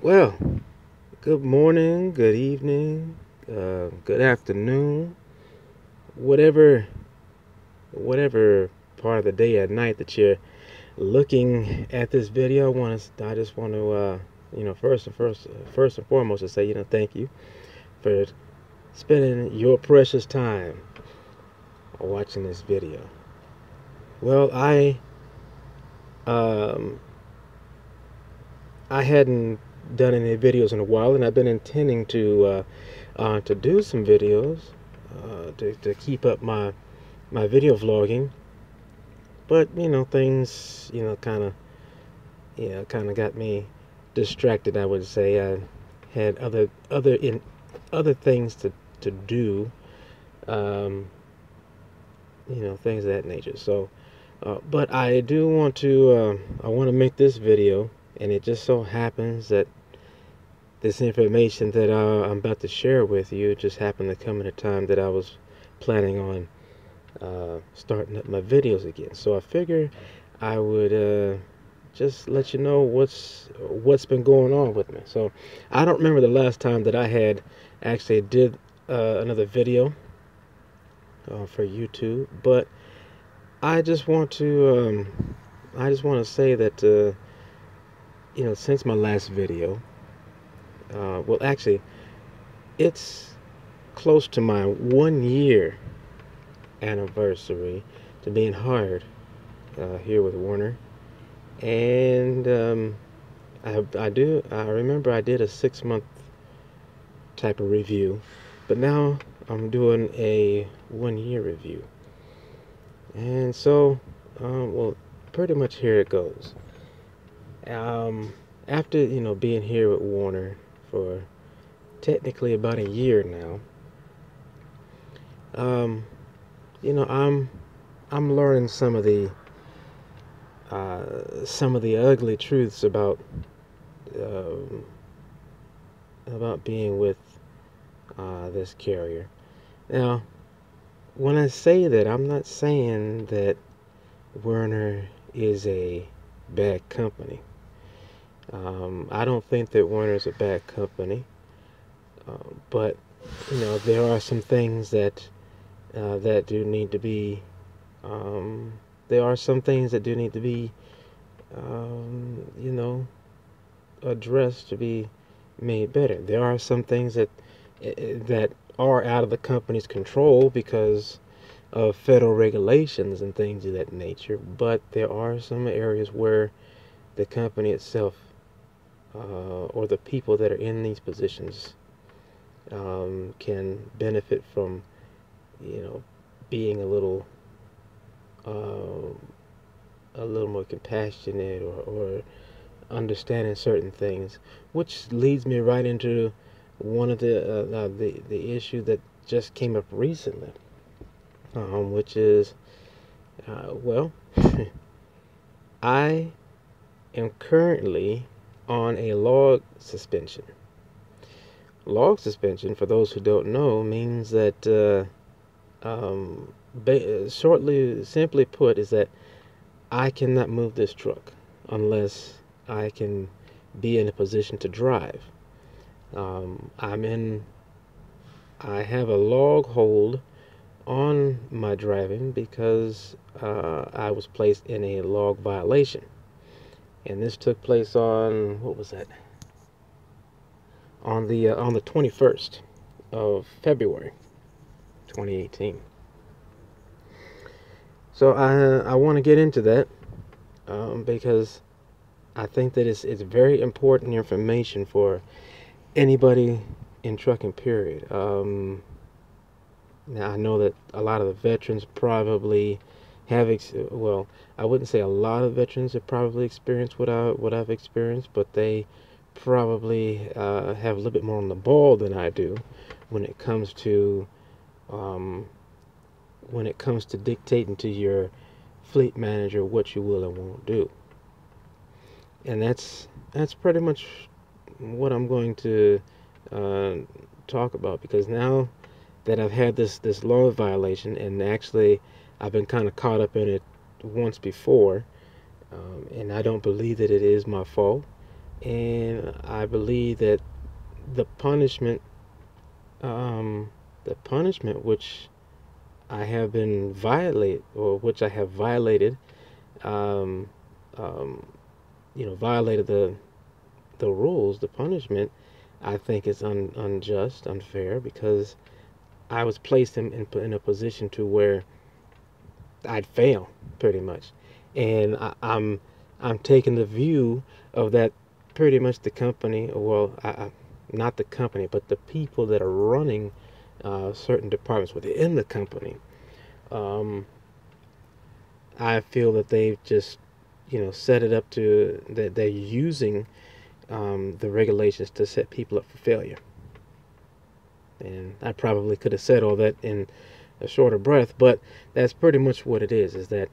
Well, good morning, good evening, good afternoon, whatever whatever part of the day or night that you're looking at this video. I just want to first and foremost to say thank you for spending your precious time watching this video. Well, um I hadn't done any videos in a while, and I've been intending to do some videos to keep up my video vlogging. But things kind of got me distracted. I would say I had other things to do, um, things of that nature. So, but I do want to I want to make this video, and it just so happens that this information that I'm about to share with you just happened to come at a time that I was planning on starting up my videos again. So I figure I would just let you know what's been going on with me. So I don't remember the last time that I had actually did another video for YouTube, but I just want to say that since my last video, well, actually, it's close to my 1 year anniversary to being hired here with Warner, and I remember I did a 6 month type of review, but now I'm doing a 1 year review, and so well, pretty much here it goes. After being here with Warner for technically about a year now, um, I'm learning some of the ugly truths um about being with this carrier. Now, when I say that, I'm not saying that Werner is a bad company. I don't think that Werner is a bad company, but there are some things that do need to be. There are some things that do need to be, addressed to be made better. There are some things that are out of the company's control because of federal regulations and things of that nature. But there are some areas where the company itself, or the people that are in these positions, can benefit from, being uh, a little more compassionate, or understanding certain things, which leads me right into one of the issue that just came up recently, which is well, I am currently on a log suspension. Log suspension, for those who don't know, means that simply put, is that I cannot move this truck unless I can be in a position to drive. Um, I'm in. I have a log hold on my driving because I was placed in a log violation, and this took place on, what was that? On the 21st of February, 2018. So I want to get into that because I think that it's very important information for anybody in trucking, period. Now, I know that a lot of the veterans probably have, well, I wouldn't say a lot of veterans have probably experienced what I've experienced, but they probably have a little bit more on the ball than I do when it comes to um, dictating to your fleet manager what you will and won't do. And that's pretty much what I'm going to uh, talk about, because now that I've had this law violation, and actually I've been kind of caught up in it once before, and I don't believe that it is my fault, and I believe that the punishment, the punishment which I have been violated, or which I have violated, um, um, violated the rules, the punishment, I think is unjust, unfair, because I was placed in a position to where I'd fail pretty much, and I'm taking the view of that pretty much the company, well, not the company, but the people that are running certain departments within the company. Um, I feel that they've just, set it up to that they're using the regulations to set people up for failure. And I probably could have said all that in a shorter breath, but that's pretty much what it is. Is that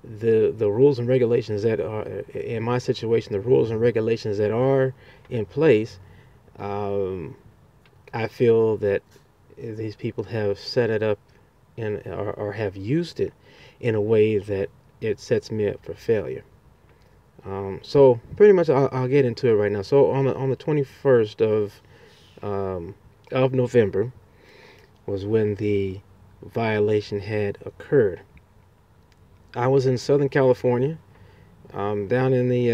the rules and regulations that are in my situation, the rules and regulations that are in place, um, I feel that these people have set it up or have used it in a way that it sets me up for failure. So pretty much, I'll get into it right now. So on the 21st of November was when the violation had occurred. I was in Southern California, down in the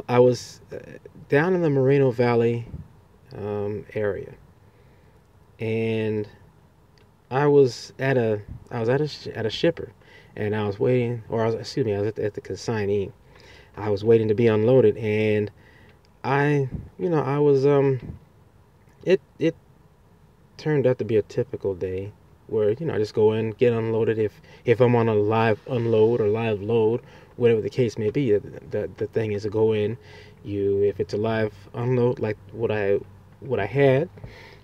I was down in the Moreno Valley area, and I was at a shipper, and I was waiting, or I was, excuse me, I was at the consignee. I was waiting to be unloaded, and I was it turned out to be a typical day where I just go in, get unloaded. If I'm on a live unload or live load, whatever the case may be, the thing is to go in. If it's a live unload like what I had,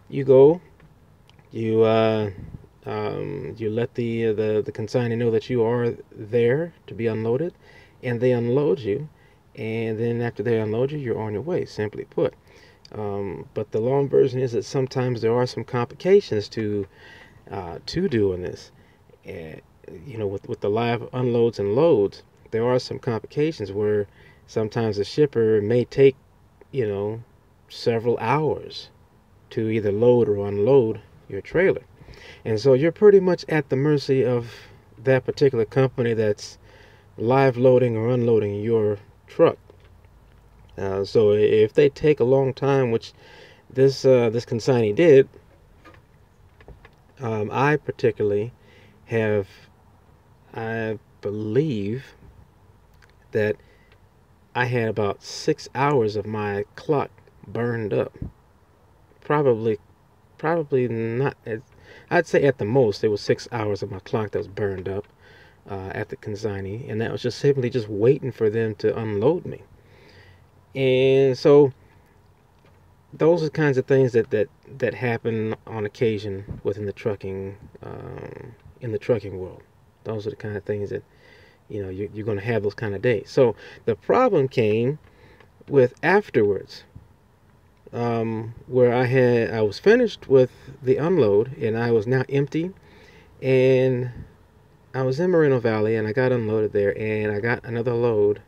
you go, you you let the consignee know that you are there to be unloaded, and they unload you, and then after they unload you, you're on your way. Simply put. But the long version is that sometimes there are some complications to doing this. And, with the live unloads and loads, there are some complications where sometimes the shipper may take, several hours to either load or unload your trailer. And so you're pretty much at the mercy of that particular company that's live loading or unloading your truck. So if they take a long time, which this consignee did, I particularly have, I believe that I had about 6 hours of my clock burned up. Probably not. I'd say at the most it was 6 hours of my clock that was burned up at the consignee, and that was just simply just waiting for them to unload me. And so those are the kinds of things that happen on occasion within the trucking in the trucking world. Those are the kind of things that you're going to have those kind of days. So the problem came with afterwards, where I was finished with the unload and I was now empty, and I was in Moreno Valley and I got unloaded there, and I got another load.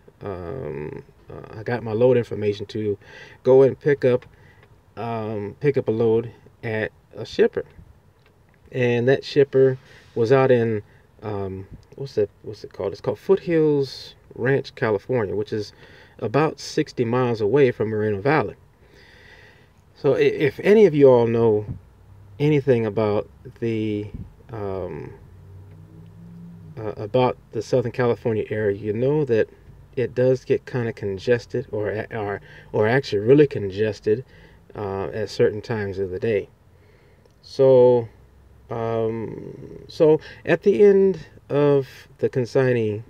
I got my load information to go and pick up a load at a shipper, and that shipper was out in what's it called? It's called Foothills Ranch, California, which is about 60 miles away from Moreno Valley. So if any of you all know anything about um, the Southern California area, you know that it does get kind of congested, or actually really congested at certain times of the day. So so at the end of the consignee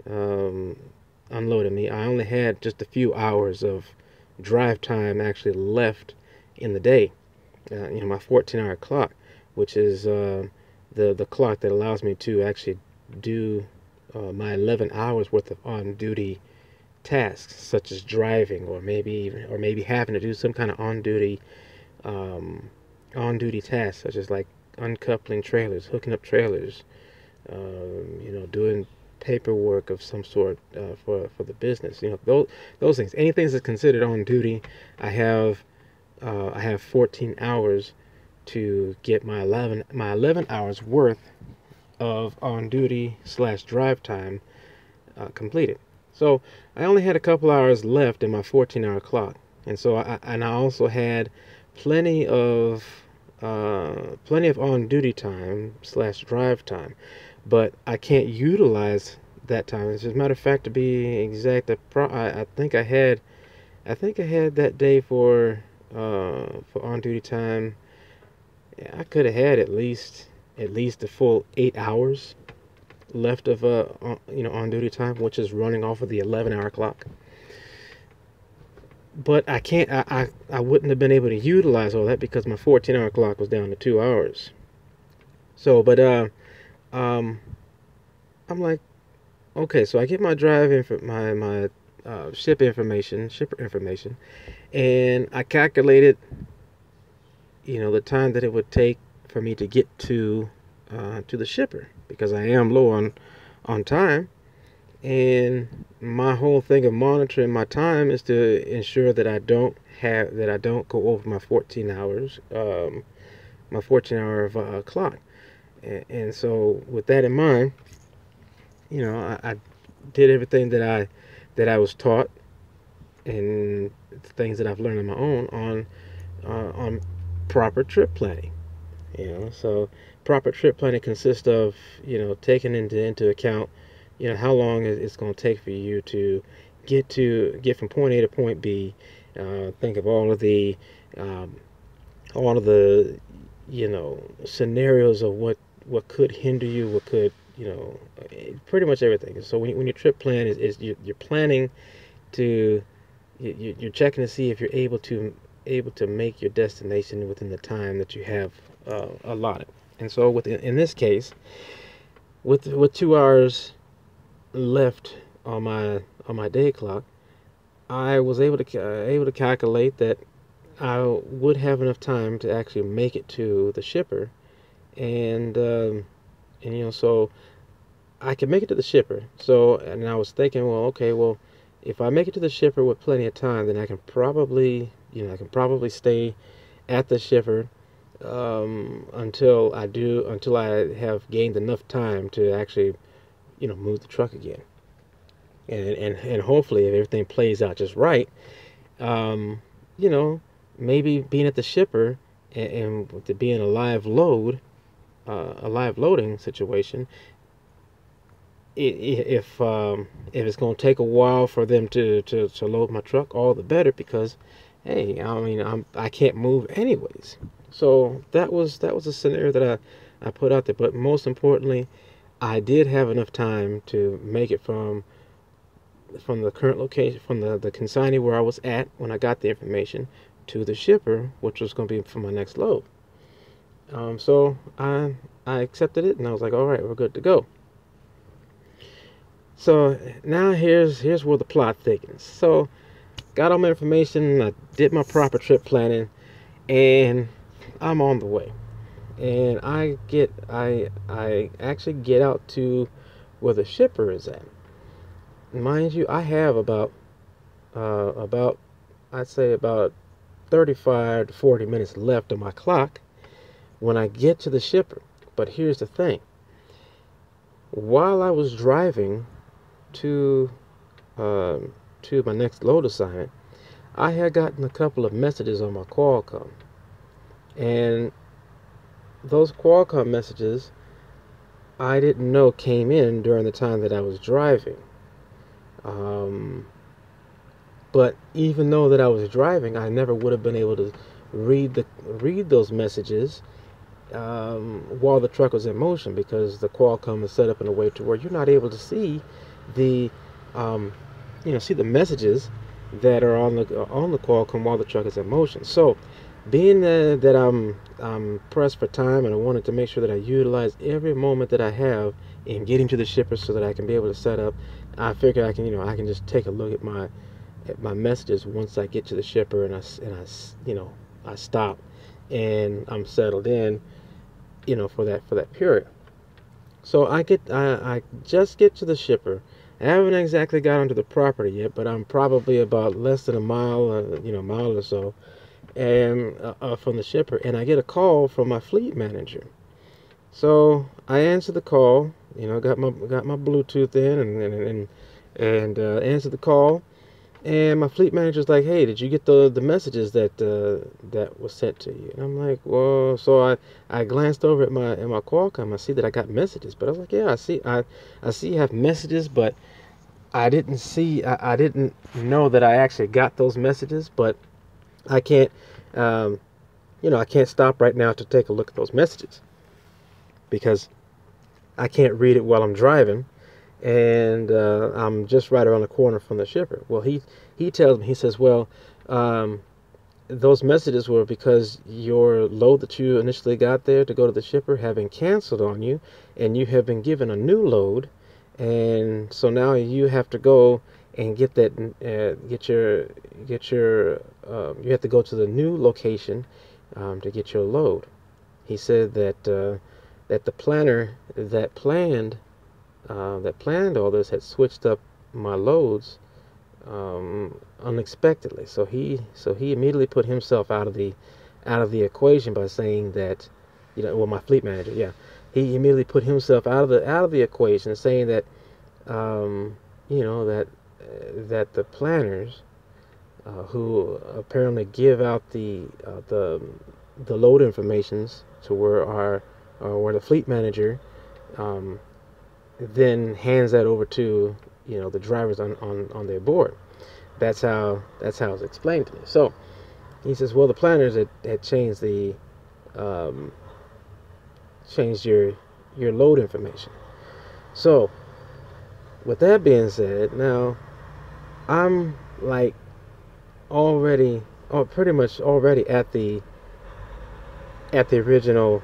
unloading me, I only had just a few hours of drive time actually left in the day. My 14-hour clock, which is the clock that allows me to actually do my 11 hours worth of on-duty tasks, such as driving, or maybe having to do some kind of on-duty tasks, such as like uncoupling trailers, hooking up trailers, doing paperwork of some sort for the business. Those things. Anything that's considered on duty, I have 14 hours to get my 11 hours worth of on duty / drive time completed. So I only had a couple hours left in my 14-hour clock, and so I also had plenty of on duty time / drive time, but I can't utilize that time. As a matter of fact, to be exact, I think I had that day for on duty time. I could have had at least a full 8 hours left of on duty time, which is running off of the 11-hour clock. But I can't. I wouldn't have been able to utilize all that because my 14-hour clock was down to 2 hours. So, but I'm like, okay, so I get my my shipper information, and I calculated, the time that it would take for me to get to the shipper, because I am low on time, and my whole thing of monitoring my time is to ensure that I don't go over my 14 hours, my 14-hour clock, and so with that in mind, I did everything that I was taught, and things that I've learned on my own on proper trip planning. So proper trip planning consists of taking into account how long it's going to take for you to get from point A to point B. Think of all of the scenarios of what could hinder you, what could pretty much everything. So when your trip plan is you're planning to you're checking to see if you're able to make your destination within the time that you have allotted. And so in this case, with 2 hours left on my day clock, I was able to calculate that I would have enough time to actually make it to the shipper, and so I could make it to the shipper. So, and I was thinking, well, okay, well, if I make it to the shipper with plenty of time, then I can probably stay at the shipper until I have gained enough time to actually move the truck again, and hopefully, if everything plays out just right, maybe being at the shipper and with it being a live loading situation, if it's going to take a while for them to load my truck, all the better, because hey, I can't move anyways. So that was a scenario that I put out there. But most importantly, I did have enough time to make it from the current location, from the consignee where I was at when I got the information, to the shipper, which was going to be for my next load. So I accepted it, and I was like, all right, we're good to go. So now here's where the plot thickens. So got all my information, I did my proper trip planning, and I'm on the way. And I actually get out to where the shipper is at. Mind you, I have about I'd say about 35 to 40 minutes left on my clock when I get to the shipper. But here's the thing. While I was driving to my next load assignment, I had gotten a couple of messages on my Qualcomm, and those Qualcomm messages I didn't know came in during the time that I was driving. But even though that I was driving, I never would have been able to read those messages while the truck was in motion, because the Qualcomm is set up in a way to where you're not able to see the the messages that are on the Qualcomm while the truck is in motion. So being that I'm pressed for time, and I wanted to make sure that I utilize every moment that I have in getting to the shipper so that I can be able to set up, I figure I can just take a look at my messages once I get to the shipper, and I stop and I'm settled in for that period. So I just get to the shipper. I haven't exactly got onto the property yet, but I'm probably about less than a mile, mile or so, and from the shipper, and I get a call from my fleet manager. So I answer the call, got my Bluetooth in, and answer the call. And my fleet manager's like, "Hey, did you get the messages that was sent to you?" And I'm like, "Well," so I glanced over at my Qualcomm. I see that I got messages, but I was like, "Yeah, I see you have messages, but I didn't know that I actually got those messages, but I can't um, I can't stop right now to take a look at those messages because I can't read it while I'm driving." And I'm just right around the corner from the shipper. Well, he tells me, he says, "Well, um, those messages were because your load that you initially got there to go to the shipper have been canceled on you, and you have been given a new load, and so now you have to go and get that, you have to go to the new location to get your load." He said that the planner that planned all this had switched up my loads unexpectedly. So he immediately put himself out of the equation by saying that, well, my fleet manager, yeah, he immediately put himself out of the equation, saying that that the planners who apparently give out the load informations to where the fleet manager um, then hands that over to the drivers on their board. That's how it's explained to me. So he says, well, the planners had um, changed your load information. So with that being said, now I'm like already, or pretty much already at the original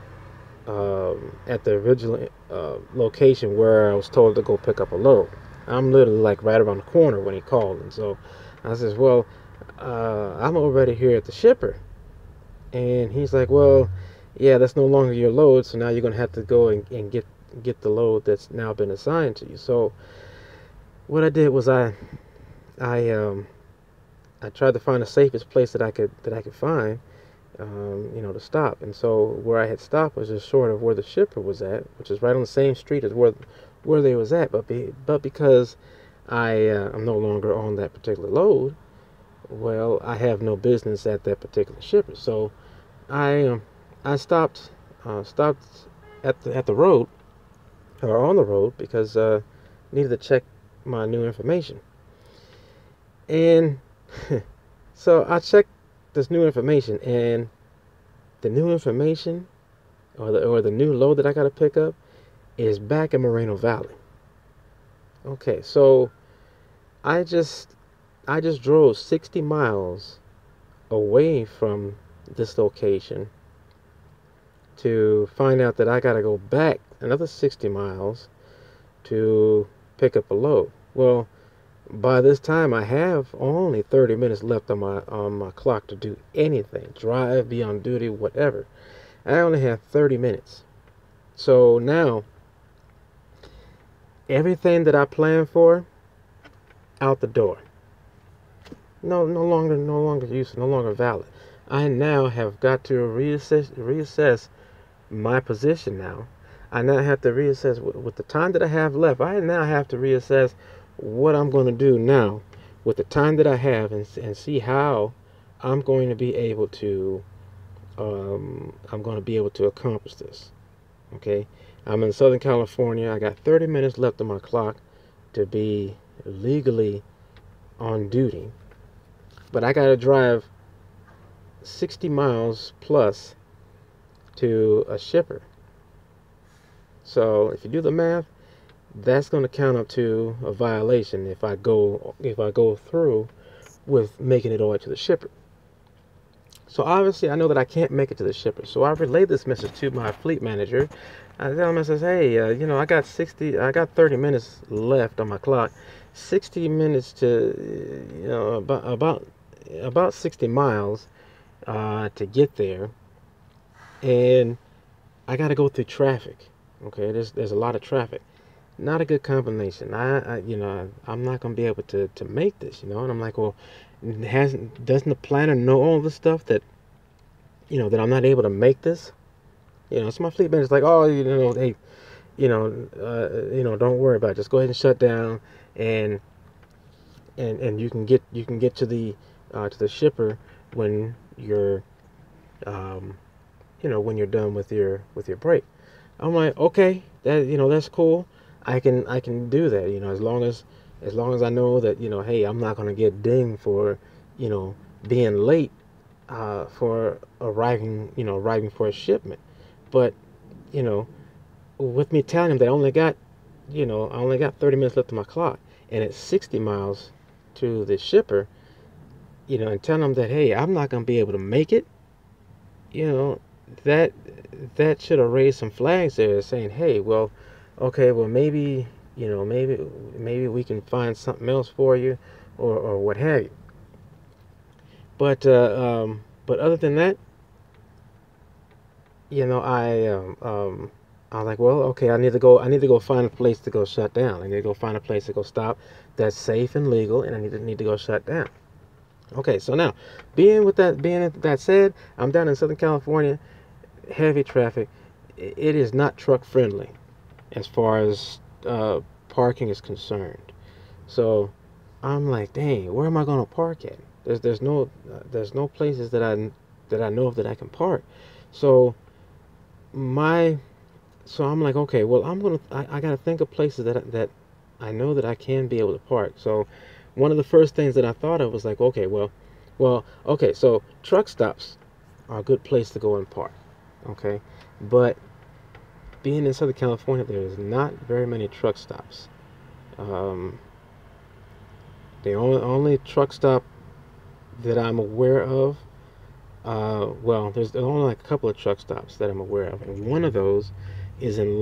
location where I was told to go pick up a load. I'm literally like right around the corner when he called, and so I says, "Well, I'm already here at the shipper," and he's like, "Well, yeah, that's no longer your load, so now you're gonna have to go and get the load that's now been assigned to you." So what I did was I I tried to find the safest place that I could find, to stop. And so where I had stopped was just short of where the shipper was at, which is right on the same street as where they was at. But because I'm no longer on that particular load, well, I have no business at that particular shipper. So I stopped at the road, or on the road, because needed to check my new information. And so I checked this new information, and the new information, or the new load that I got to pick up, is back in Moreno Valley. Okay, so I just drove 60 miles away from this location to find out that I got to go back another 60 miles to pick up a load. Well, by this time I have only 30 minutes left on my clock to do anything, drive, be on duty, whatever. I only have 30 minutes. So now everything that I planned for, out the door. No longer useful, no longer valid. I now have got to reassess my position now. I now have to reassess with the time that I have left. I now have to reassess what I'm going to do now with the time that I have, and see how I'm going to be able to accomplish this. Okay, I'm in Southern California. I got 30 minutes left on my clock to be legally on duty, but I got to drive 60 miles plus to a shipper. So if you do the math, that's going to count up to a violation if I go through with making it all the way to the shipper. So obviously I know that I can't make it to the shipper. So I relayed this message to my fleet manager. I tell him, I says, "Hey, I got 30 minutes left on my clock, 60 minutes to, about 60 miles to get there, and I got to go through traffic. Okay, there's a lot of traffic. Not a good combination. I'm not gonna be able to make this, And I'm like, well, hasn't doesn't the planner know all the stuff that that I'm not able to make this? So my fleet manager's like, oh, hey, don't worry about it. Just go ahead and shut down, and you can get to the shipper when you're when you're done with your break. I'm like, okay, that's cool. I can do that, as long as I know that, hey, I'm not gonna get dinged for, being late for arriving for a shipment. But, you know, with me telling him that I only got 30 minutes left on my clock, and it's 60 miles to the shipper, and telling him that, hey, I'm not gonna be able to make it, you know, that that should have raised some flags there, saying, hey, well, okay, well, maybe we can find something else for you, or what have you. But other than that, I was like, well, okay, I need to go find a place to go shut down. I need to go find a place to go stop that's safe and legal, and I need to go shut down. Okay, so now, being that said, I'm down in Southern California, heavy traffic. It is not truck friendly as far as parking is concerned. So I'm like, dang, where am I gonna park at? There's no places that I know of that I can park. So my so I'm like, okay, well, I gotta think of places that I know that I can be able to park. So one of the first things that I thought of was like, okay, okay, so truck stops are a good place to go and park. Okay, but being in Southern California, there is not very many truck stops. Um, the only truck stop that I'm aware of, well, there's only like a couple of truck stops that I'm aware of, and one of those is in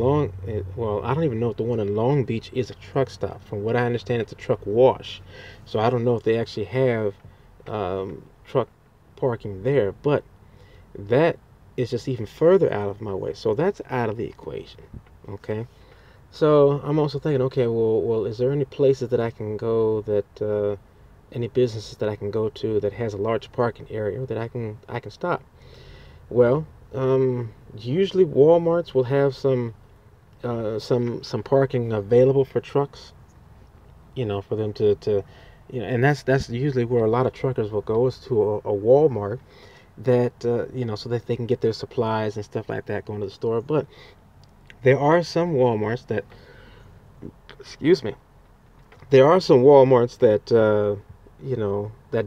well, I don't even know if the one in Long Beach is a truck stop. From what I understand, it's a truck wash. So I don't know if they actually have truck parking there, but that is just even further out of my way. So that's out of the equation. Okay. So I'm also thinking, okay, well, is there any places that I can go any businesses that I can go to that has a large parking area that I can stop? Well, usually Walmarts will have some parking available for trucks, for them to and that's usually where a lot of truckers will go, is to a Walmart, that so that they can get their supplies and stuff like that going to the store. But there are some Walmarts that, excuse me, there are some Walmarts that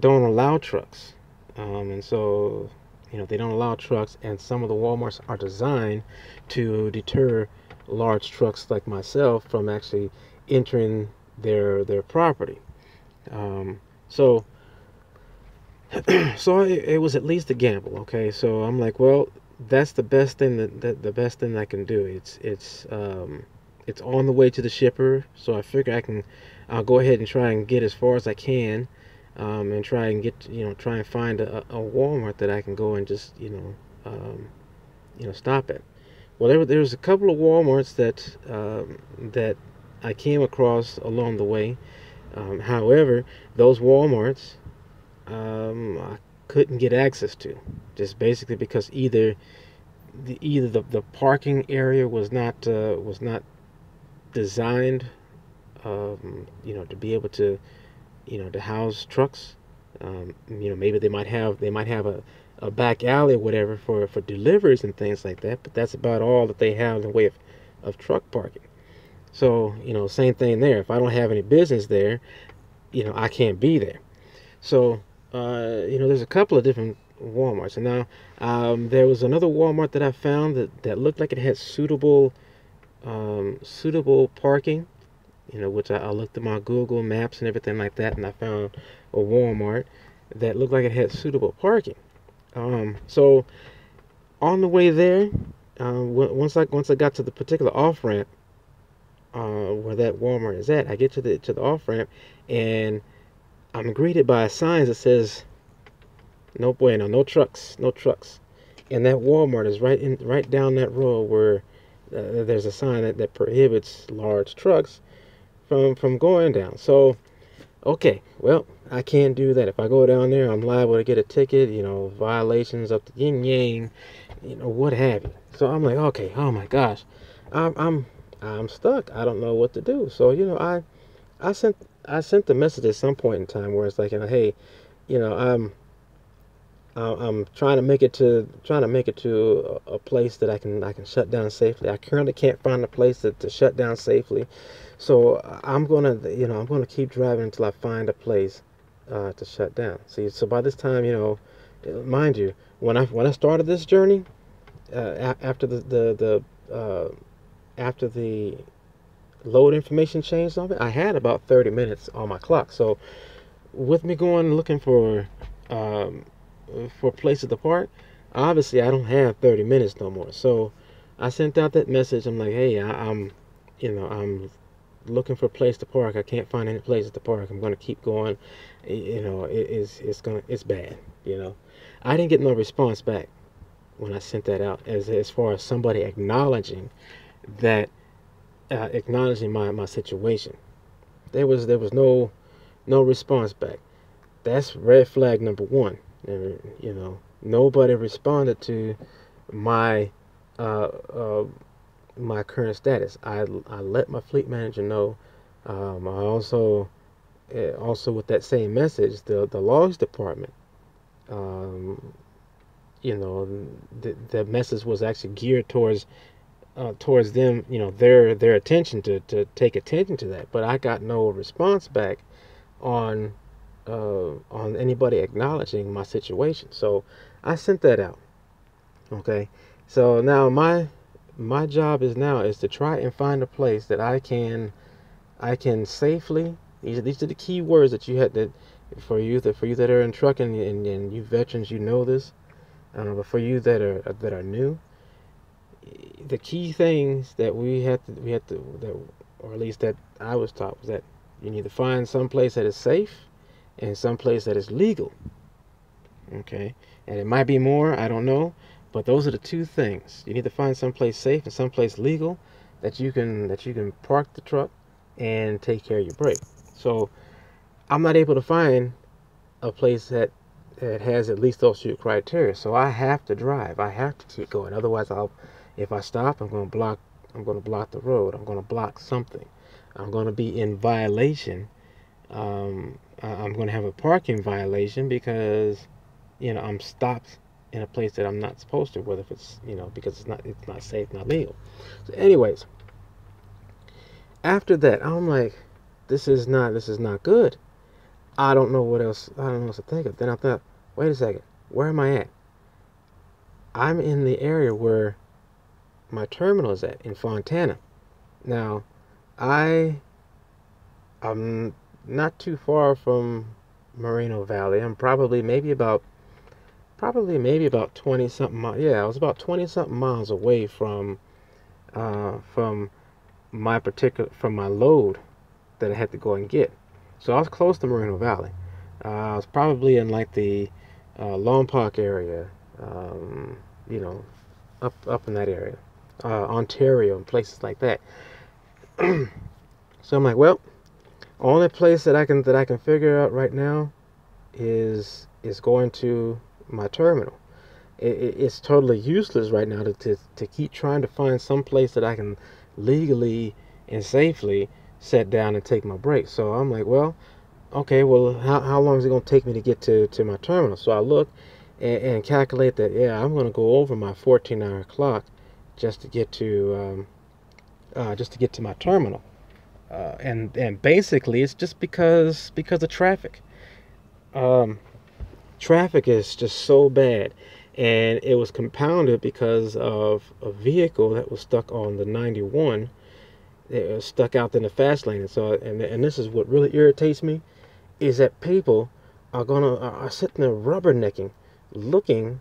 don't allow trucks, and so they don't allow trucks, and some of the Walmarts are designed to deter large trucks like myself from actually entering their property. So so it was at least a gamble. Okay, so I'm like, well, that's the best thing the best thing I can do. It's on the way to the shipper, so I figure I'll go ahead and try and get as far as I can, and try and find a Walmart that I can go and just stop at. Well, there was a couple of Walmarts that I came across along the way. However, those Walmarts, I couldn't get access to, just basically because either the parking area was not designed, to be able to house trucks. Maybe they might have a back alley or whatever for deliveries and things like that, but that's about all that they have in the way of truck parking. So, same thing there. If I don't have any business there, I can't be there. So, there's a couple of different Walmarts. And now, there was another Walmart that I found that looked like it had suitable parking, which I looked at my Google Maps and everything like that, and I found a Walmart that looked like it had suitable parking. So on the way there, once I got to the particular off ramp, where that Walmart is at, I get to the off ramp, and I'm greeted by a sign that says, "No bueno, no trucks, no trucks." And that Walmart is right down that road there's a sign that prohibits large trucks from going down. So okay, well, I can't do that. If I go down there, I'm liable to get a ticket, violations up the yin yang, what have you. So I'm like, okay, oh my gosh, I'm I'm I'm stuck. I don't know what to do. So I sent I sent the message at some point in time where it's like, hey, you know, I'm I'm trying to make it to a place that I can shut down safely. I currently can't find a place to shut down safely, so I'm gonna keep driving until I find a place to shut down. See, so by this time, mind you, when I started this journey, after after the load information changed on it, I had about 30 minutes on my clock. So with me going looking um, for places to park, obviously I don't have 30 minutes no more. So I sent out that message. I'm like, hey, I'm looking for a place to park. I can't find any places to park. I'm going to keep going. It's bad. I didn't get no response back when I sent that out as far as somebody that acknowledging my situation. There was no response back. That's red flag number one. And, nobody responded to my uh, uh, my current status. I let my fleet manager know. I also with that same message, the logs department. Um, the message was actually geared towards them. Their attention to take attention to that. But I got no response back on on anybody acknowledging my situation. So I sent that out. Okay. So now my job is to try and find a place that I can safely. These are the key words that you had that for you that are in trucking and you veterans, this. But for you that are new, the key things that or at least that I was taught, was that you need to find some place that is safe and some place that is legal. Okay, and it might be more, I don't know, but those are the two things. You need to find some place safe and some place legal that you can park the truck and take care of your brake. So I'm not able to find a place that has at least those two criteria. So I have to drive. I have to keep going. Otherwise, if I stop, I'm going to block the road. I'm going to block something. I'm going to be in violation. I'm going to have a parking violation because I'm stopped in a place that I'm not supposed to, whether if it's because it's not safe, not legal. So anyways, after that, I'm like, this is not good. I don't know what else to think of. Then I thought, wait a second, where am I at? I'm in the area where my terminal is at, in Fontana. Now, I'm not too far from Moreno Valley. I'm probably maybe about 20 something miles. Yeah, I was about 20 something miles away from from my load that I had to go and get. So I was close to Moreno Valley. I was probably in like the Lone Park area, you know, up in that area, Ontario and places like that. So I'm like, well, only place that I can figure out right now is going to my terminal. It's totally useless right now to keep trying to find some place that I can legally and safely sit down and take my break. So I'm like, well, okay, well, how long is it going to take me to get to my terminal? So I look and calculate that, yeah, I'm going to go over my 14-hour clock just to get to my terminal. And basically it's just because of traffic. Um, Traffic is just so bad, and it was compounded because of a vehicle that was stuck on the 91. It was stuck out in the fast lane. And this is what really irritates me, is that people are sitting there rubbernecking, looking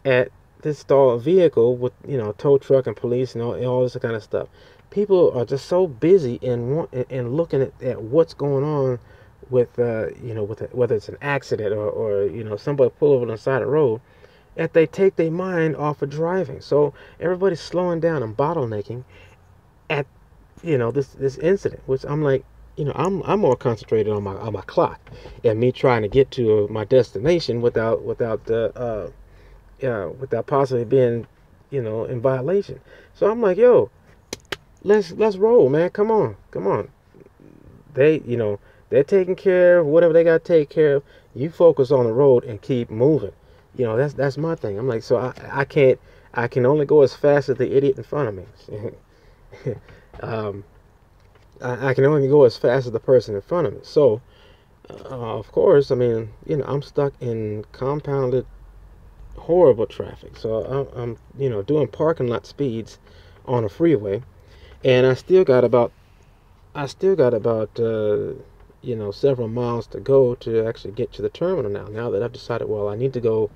at this stalled vehicle with tow truck and police and all this kind of stuff. People are just so busy in looking at what's going on with whether it's an accident or somebody pull over on the side of the road. that they take their mind off of driving. So everybody's slowing down and bottlenecking at this incident, which I'm like, I'm more concentrated on my clock and me trying to get to my destination without possibly being in violation. So I'm like, yo, let's roll, man. Come on, come on. They're taking care of whatever they got to take care of. You focus on the road and keep moving. That's my thing. I'm like, so I can only go as fast as the idiot in front of me. um, I can only go as fast as the person in front of me. So of course, I mean, I'm stuck in compounded horrible traffic. So I'm doing parking lot speeds on a freeway, and I still got about several miles to go to actually get to the terminal now. Now that I've decided, well, I need to go,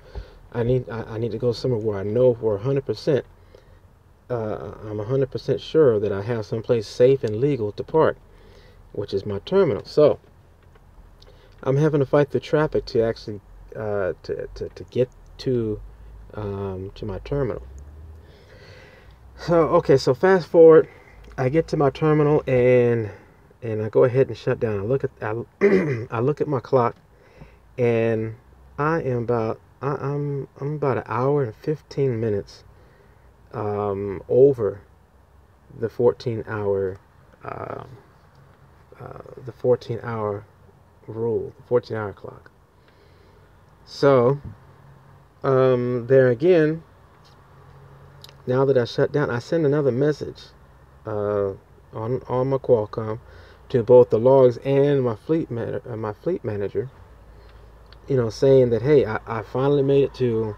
I need to go somewhere where I know for 100%, I'm 100% sure that I have someplace safe and legal to park, which is my terminal. So I'm having to fight the traffic to actually to get to my terminal. So okay, so fast forward, I get to my terminal and I go ahead and shut down. I look at my clock, and I'm about an hour and 15 minutes over the 14-hour the 14-hour rule, the 14-hour clock. So there again, now that I shut down, I send another message on my Qualcomm to both the logs and my fleet manager, saying that, hey, I finally made it to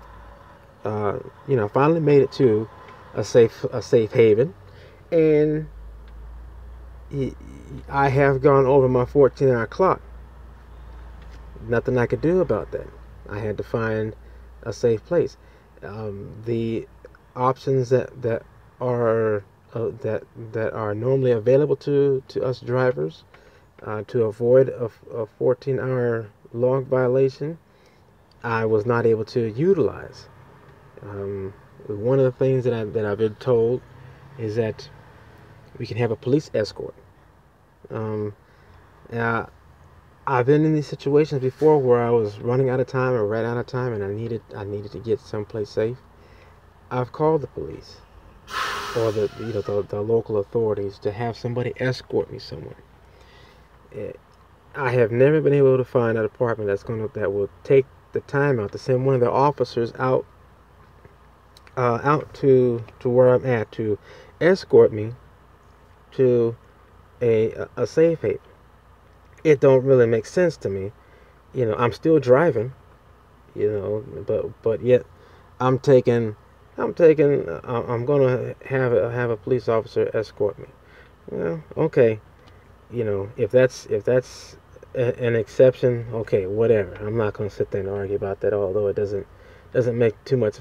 a safe haven, and I have gone over my 14-hour clock. Nothing I could do about that. I had to find a safe place. The options that are normally available to us drivers to avoid a 14-hour log violation, I was not able to utilize. One of the things that I've been told is that we can have a police escort. Now, I've been in these situations before where I was running out of time or ran out of time, and I needed to get someplace safe. I've called the police or the local authorities to have somebody escort me somewhere. I have never been able to find an apartment that will take the time out to send one of their officers out to where I'm at to escort me to a safe haven. It don't really make sense to me. I'm still driving, but yet I'm gonna have a police officer escort me. Well, okay, if that's an exception, okay, whatever. I'm not gonna sit there and argue about that, although it doesn't make too much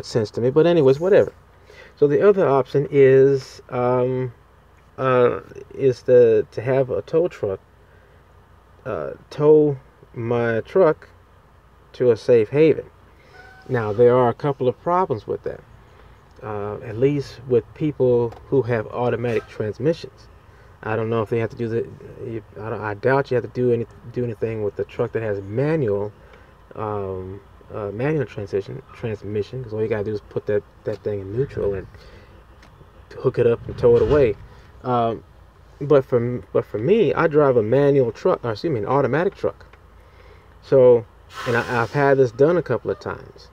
sense to me. But anyways, whatever. So the other option is to have a tow truck tow my truck to a safe haven. Now, there are a couple of problems with that, at least with people who have automatic transmissions. I don't know if they have to do I doubt you have to do anything with the truck that has manual transmission, because all you gotta do is put that thing in neutral and hook it up and tow it away. But for me, I drive a manual truck, or excuse me, an automatic truck. So, and I've had this done a couple of times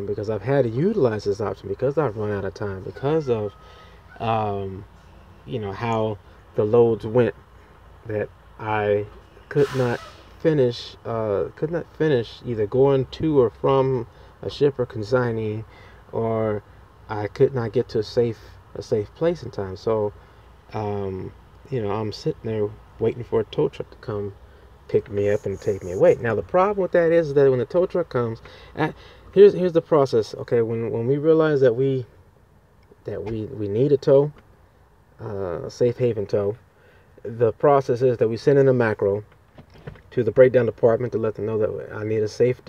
because I've had to utilize this option because I've run out of time because of how the loads went, that I could not finish either going to or from a shipper consignee, or I could not get to a safe place in time. So I'm sitting there waiting for a tow truck to come pick me up and take me away. Now the problem with that is that when the tow truck comes, here's the process. Okay, when we realize that we need a tow, a safe haven tow, the process is that we send in a macro to the breakdown department to let them know that I need a safe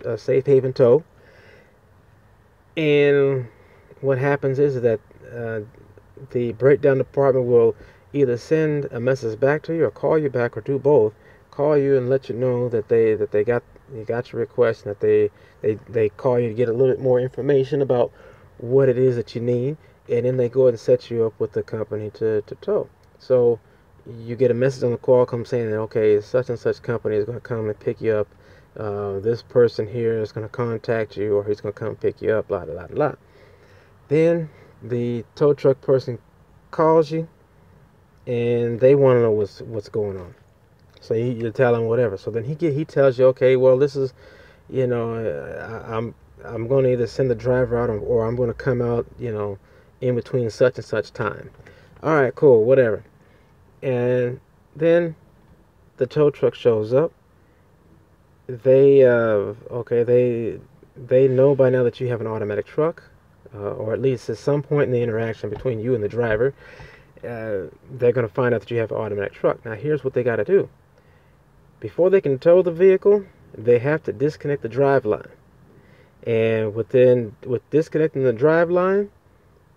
haven tow. And what happens is that the breakdown department will either send a message back to you or call you back or do both. Call you and let you know that they got you got your request and that they call you to get a little bit more information about what it is that you need, and then they go ahead and set you up with the company to tow. So you get a message on the call come saying that, okay, such and such company is going to come and pick you up. This person here is going to contact you, or he's going to come pick you up, blah blah blah blah. Then the tow truck person calls you and they want to know what's going on. So you tell him whatever. So then he tells you, okay, well, this is, I'm going to either send the driver out, or I'm going to come out, in between such and such time. All right, cool, whatever. And then the tow truck shows up. They they know by now that you have an automatic truck, or at least at some point in the interaction between you and the driver, they're going to find out that you have an automatic truck. Now, here's what they got to do. Before they can tow the vehicle, they have to disconnect the drive line. And with disconnecting the drive line,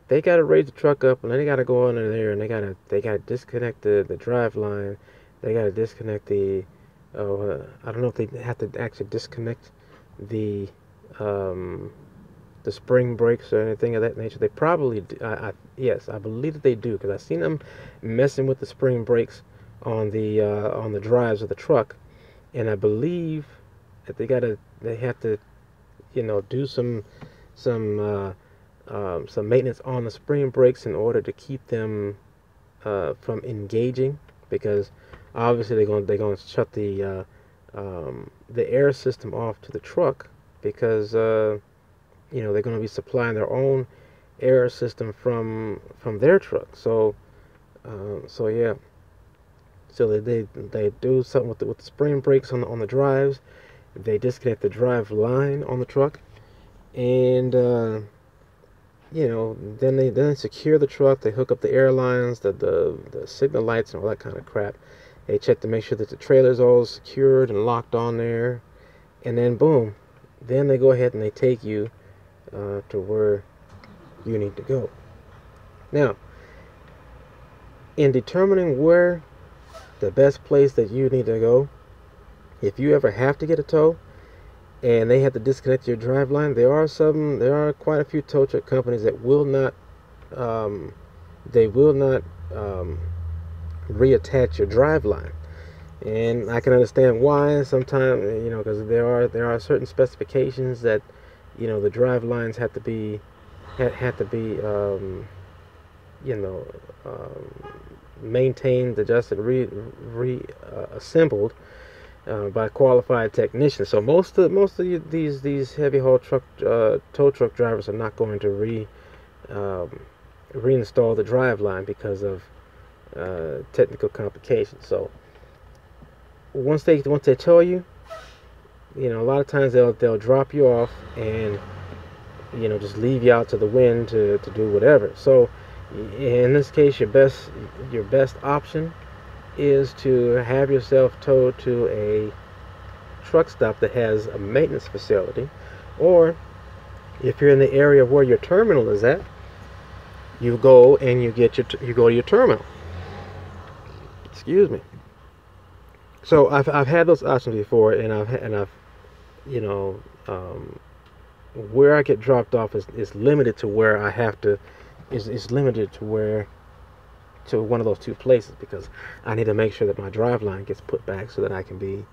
they got to raise the truck up, and then they got to go under there, and they got to disconnect the drive line. They got to disconnect the I don't know if they have to actually disconnect the spring brakes or anything of that nature. They probably do. Yes, I believe that they do, because I've seen them messing with the spring brakes on the drives of the truck, and I believe that they have to do some maintenance on the spring brakes in order to keep them from engaging, because obviously they're going to shut the air system off to the truck, because they're going to be supplying their own air system from their truck. So yeah. So they do something with the spring brakes on the drives. They disconnect the drive line on the truck, and then they secure the truck. They hook up the air lines, the signal lights, and all that kind of crap. They check to make sure that the trailer's all secured and locked on there, and then boom, then they go ahead and they take you to where you need to go. Now, in determining where the best place that you need to go, if you ever have to get a tow and they have to disconnect your drive line, there are quite a few tow truck companies that will not reattach your drive line. And I can understand why. Sometimes, because there are certain specifications that the drive lines have to be maintained, adjusted, reassembled by qualified technicians. So most of these heavy haul tow truck drivers are not going to reinstall the drive line because of technical complications. So once they tow you, a lot of times they'll drop you off and just leave you out to the wind to do whatever. So in this case, your best option is to have yourself towed to a truck stop that has a maintenance facility, or if you're in the area where your terminal is at, you go and you go to your terminal. Excuse me. So I've had those options before, and I've where I get dropped off is limited to where I have to. Is limited to one of those two places, because I need to make sure that my drive line gets put back so that I can be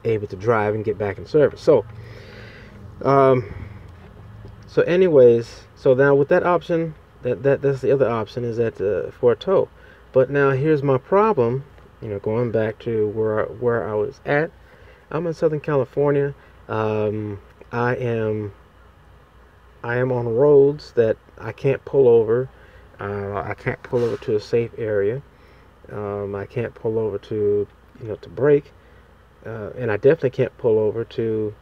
able to drive and get back in service. So anyways, so now with that option, that's the other option, is that for a tow. But now here's my problem. Going back to where I was at, I'm in Southern California. I am on roads that I can't pull over. I can't pull over to a safe area. I can't pull over to brake, and I definitely can't pull over to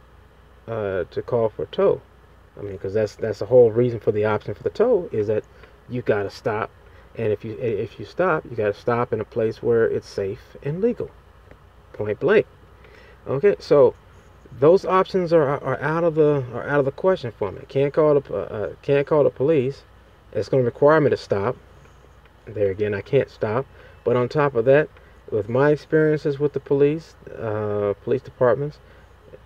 call for a tow. I mean, because that's the whole reason for the option for the tow, is that you got to stop, and if you stop, you got to stop in a place where it's safe and legal, point blank. Okay, so those options are out of the question for me. Can't call the police. It's going to require me to stop. There again, I can't stop. But on top of that, with my experiences with the police departments,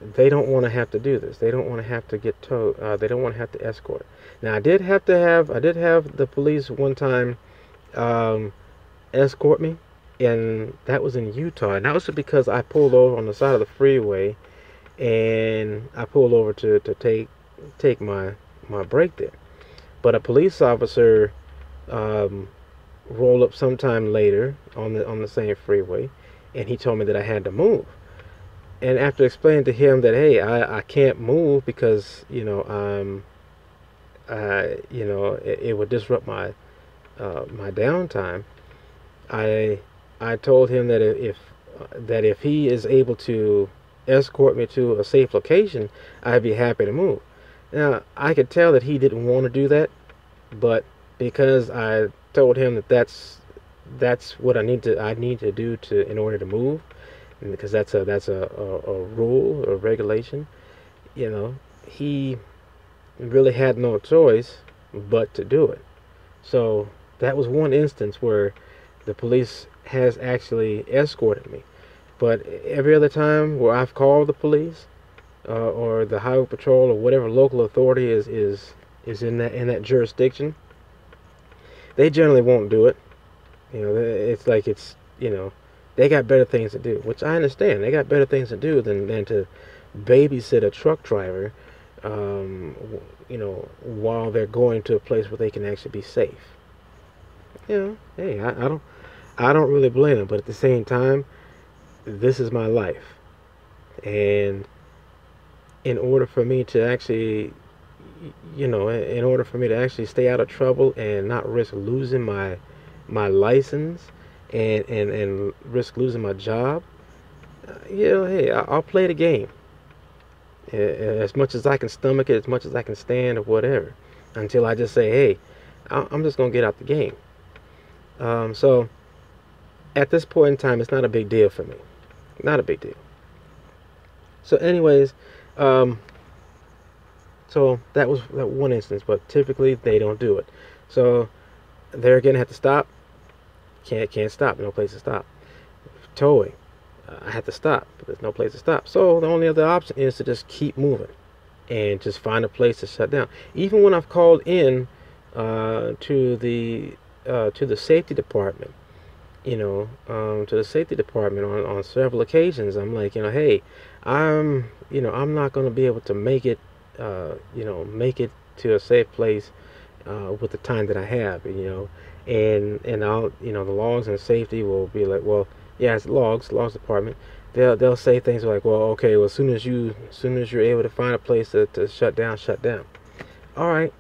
they don't want to have to do this. They don't want to have to get towed. They don't want to have to escort. Now, I did have the police one time um, escort me, and that was in Utah. And that was because I pulled over on the side of the freeway, and I pulled over to take my break there. But a police officer um, rolled up sometime later on the same freeway, and he told me that I had to move. And after explaining to him that, hey, I can't move because it would disrupt my downtime. I I told him that if he is able to escort me to a safe location, I'd be happy to move. Now I could tell that he didn't want to do that, but because I told him that that's what I need to do to in order to move, and because that's a rule or regulation, he really had no choice but to do it. So that was one instance where the police has actually escorted me. But every other time where I've called the police or the highway patrol or whatever local authority is in that jurisdiction, they generally won't do it. It's like they got better things to do, which I understand. They got better things to do than to babysit a truck driver, while they're going to a place where they can actually be safe. Hey, I don't really blame them, but at the same time, this is my life, and in order for me to actually, in order for me to actually stay out of trouble and not risk losing my license and risk losing my job, hey, I'll play the game as much as I can stomach it, as much as I can stand, or whatever, until I just say, hey, I'm just gonna get out the game. So at this point in time, it's not a big deal for me. Not a big deal. So anyways, so that was that one instance, but typically they don't do it. So they're gonna have to stop. Can't stop. No place to stop. Towing. I have to stop, but there's no place to stop. So the only other option is to just keep moving and just find a place to shut down. Even when I've called in to the safety department, to the safety department on several occasions, I'm like, hey, I'm not going to be able to make it, make it to a safe place with the time that I have, and I'll, the logs and safety will be like, well, yeah, it's logs department. They'll say things like, well, okay, well, as soon as you're able to find a place to shut down, shut down. All right.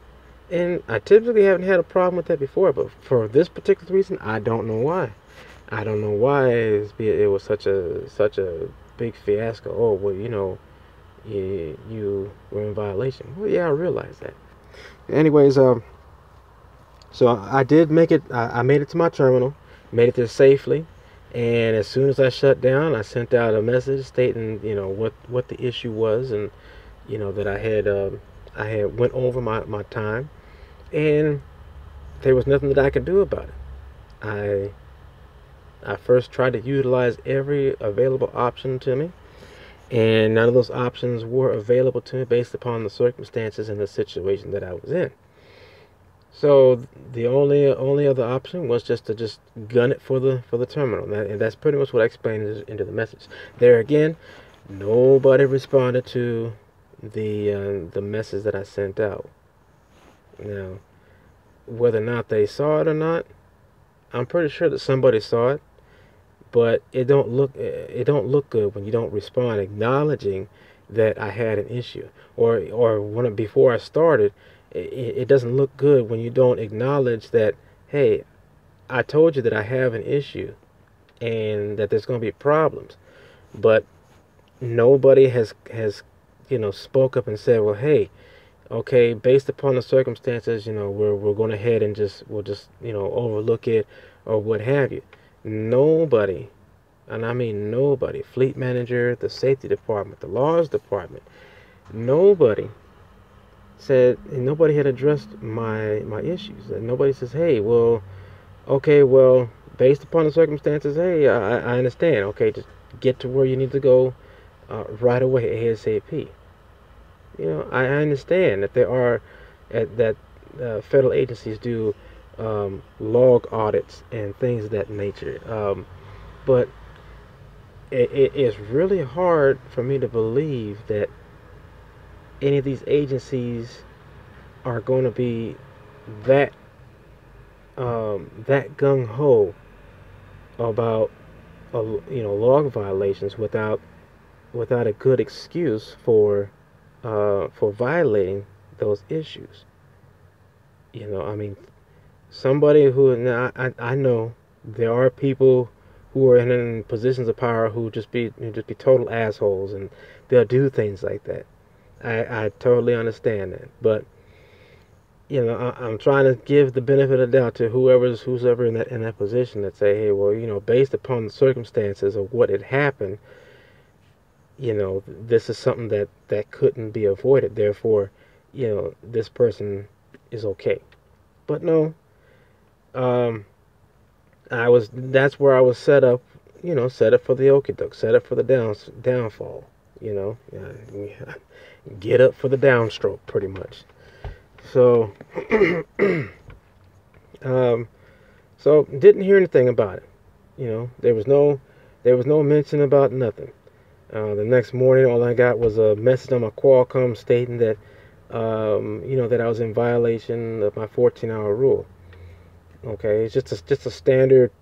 And I typically haven't had a problem with that before, but for this particular reason, I don't know why. I don't know why it was such a big fiasco. Oh, well, you were in violation. Well, yeah, I realize that. Anyways, so I did make it. I made it to my terminal, made it there safely, and as soon as I shut down, I sent out a message stating, what the issue was, and that I had went over my time, and there was nothing that I could do about it. I first tried to utilize every available option to me, and none of those options were available to me based upon the circumstances and the situation that I was in. So the only other option was just to gun it for the terminal, and that's pretty much what I explained into the message. There again, nobody responded to the message that I sent out. Now, whether or not they saw it or not, I'm pretty sure that somebody saw it, but it don't look good when you don't respond acknowledging that I had an issue, or before I started. It doesn't look good when you don't acknowledge that, hey, I told you that I have an issue and that there's going to be problems, but nobody has spoke up and said, well, hey, okay, based upon the circumstances, we're going ahead and we'll just overlook it or what have you. Nobody and I mean nobody, fleet manager, the safety department, the laws department, nobody nobody had addressed my issues. And nobody says, hey, well, okay, well, based upon the circumstances, hey, I understand. Okay, just get to where you need to go right away, ASAP. I understand that there are that federal agencies do log audits and things of that nature. But it is really hard for me to believe that any of these agencies are going to be that that gung ho about log violations without a good excuse for violating those issues. I mean, somebody who now I know there are people who are in positions of power who just be total assholes, and they'll do things like that. I totally understand that, but I'm trying to give the benefit of the doubt to who's ever in that position that say, hey, well, based upon the circumstances of what had happened, this is something that couldn't be avoided. Therefore, this person is okay. But no, um, that's where I was set up, set up for the okie doke, set up for the downfall, yeah, get up for the downstroke, pretty much. So, um, so didn't hear anything about it. There was no mention about nothing. The next morning, all I got was a message on my Qualcomm stating that, that I was in violation of my 14-hour rule. Okay, it's just a standard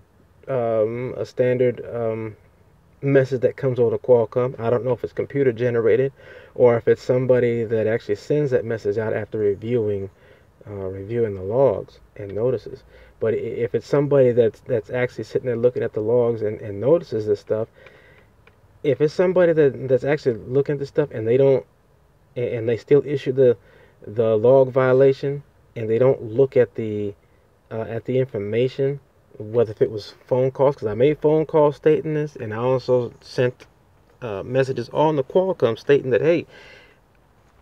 message that comes over to Qualcomm. I don't know if it's computer generated or if it's somebody that actually sends that message out after reviewing the logs and notices. But if it's somebody that's actually sitting there looking at the logs and notices this stuff, if it's somebody that's actually looking at this stuff and they don't and they still issue the log violation and they don't look at the information, whether if it was phone calls, because I made phone calls stating this, and I also sent messages on the Qualcomm stating that, hey,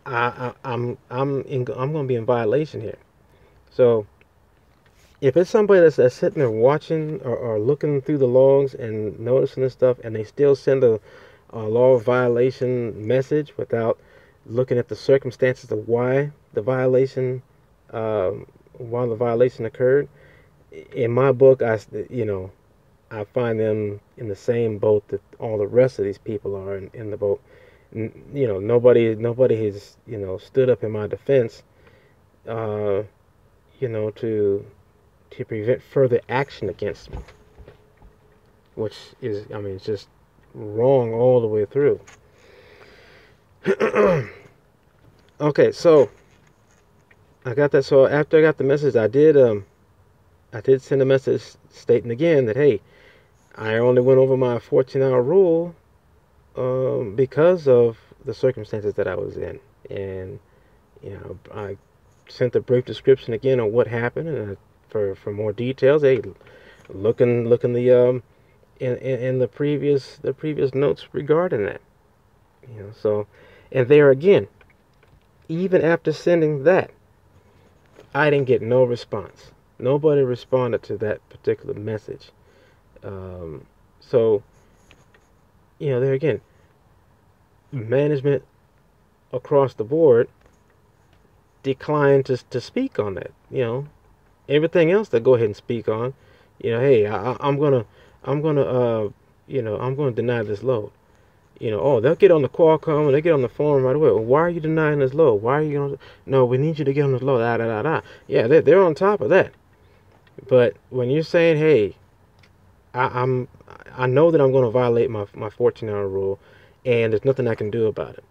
I'm going to be in violation here. So if it's somebody that's sitting there watching or looking through the logs and noticing this stuff, and they still send a log violation message without looking at the circumstances of why the violation occurred, in my book, I find them in the same boat that all the rest of these people are in the boat. Nobody has stood up in my defense, to prevent further action against me, which is, I mean, it's just wrong all the way through. Okay, so I got that. So after I got the message, I did send a message stating again that, hey, I only went over my 14-hour rule because of the circumstances that I was in, and I sent a brief description again on what happened, and for more details, hey, look in the in the previous notes regarding that. So, and there again, even after sending that, I didn't get no response. Nobody responded to that particular message. So, there again, management across the board declined to speak on that. Everything else they go ahead and speak on. Hey, I'm gonna deny this load. They'll get on the Qualcomm and they get on the forum right away. Well, why are you denying this load? Why are you gonna? No, we need you to get on this load. Da da da da. Yeah, they're on top of that. But when you're saying, hey, I know that I'm going to violate my 14-hour rule, and there's nothing I can do about it.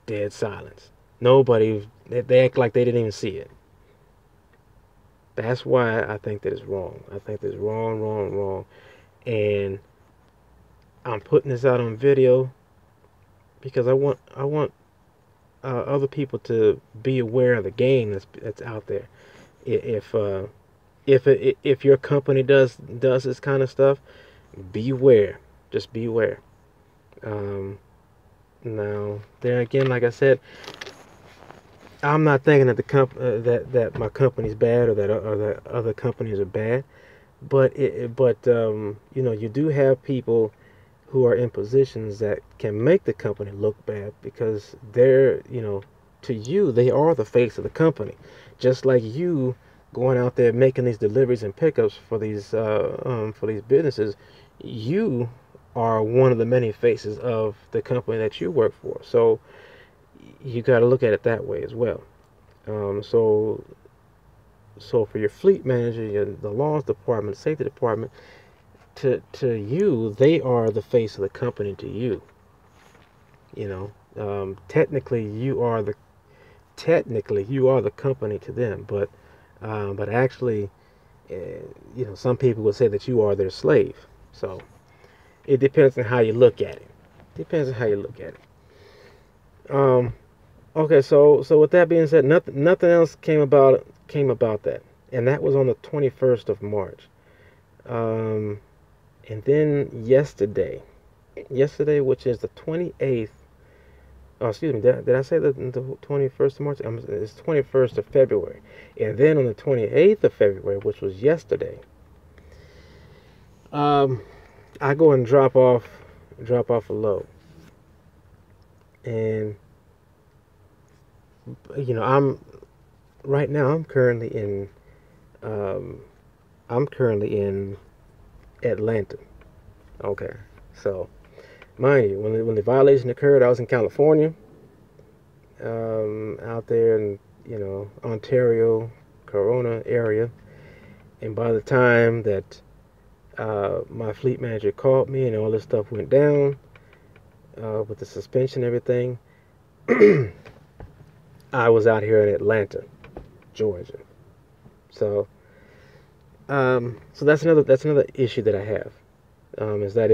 Dead silence. Nobody. They act like they didn't even see it. That's why I think that it's wrong. I think that it's wrong, wrong, wrong. And I'm putting this out on video because I want other people to be aware of the game that's out there. If if your company does this kind of stuff, beware. Just beware. Um, Now, there again, like I said, I'm not thinking that that my company's bad or that other companies are bad, but you know, you do have people who are in positions that can make the company look bad because they're, you know, to you they are the face of the company, just like you going out there making these deliveries and pickups for these businesses. You are one of the many faces of the company that you work for. So you got to look at it that way as well. Um, so so for your fleet manager, the laws department, safety department, to you, they are the face of the company to you. You know, technically you are the company to them, but actually, uh, you know, some people would say that you are their slave. So it depends on how you look at it. Depends on how you look at it. Um, okay, so with that being said, nothing else came about that, and that was on the 21st of March. Um, and then yesterday, which is the 28th. Oh, excuse me. Did I say the 21st of March? It's 21st of February, and then on the 28th of February, which was yesterday, um, I go and drop off a load, and you know, right now um, I'm currently in Atlanta. Okay, so mind you, when the violation occurred, I was in California, out there in, you know, Ontario, Corona area, and by the time that my fleet manager called me and all this stuff went down, with the suspension and everything, I was out here in Atlanta, Georgia. So so that's another issue that I have, is that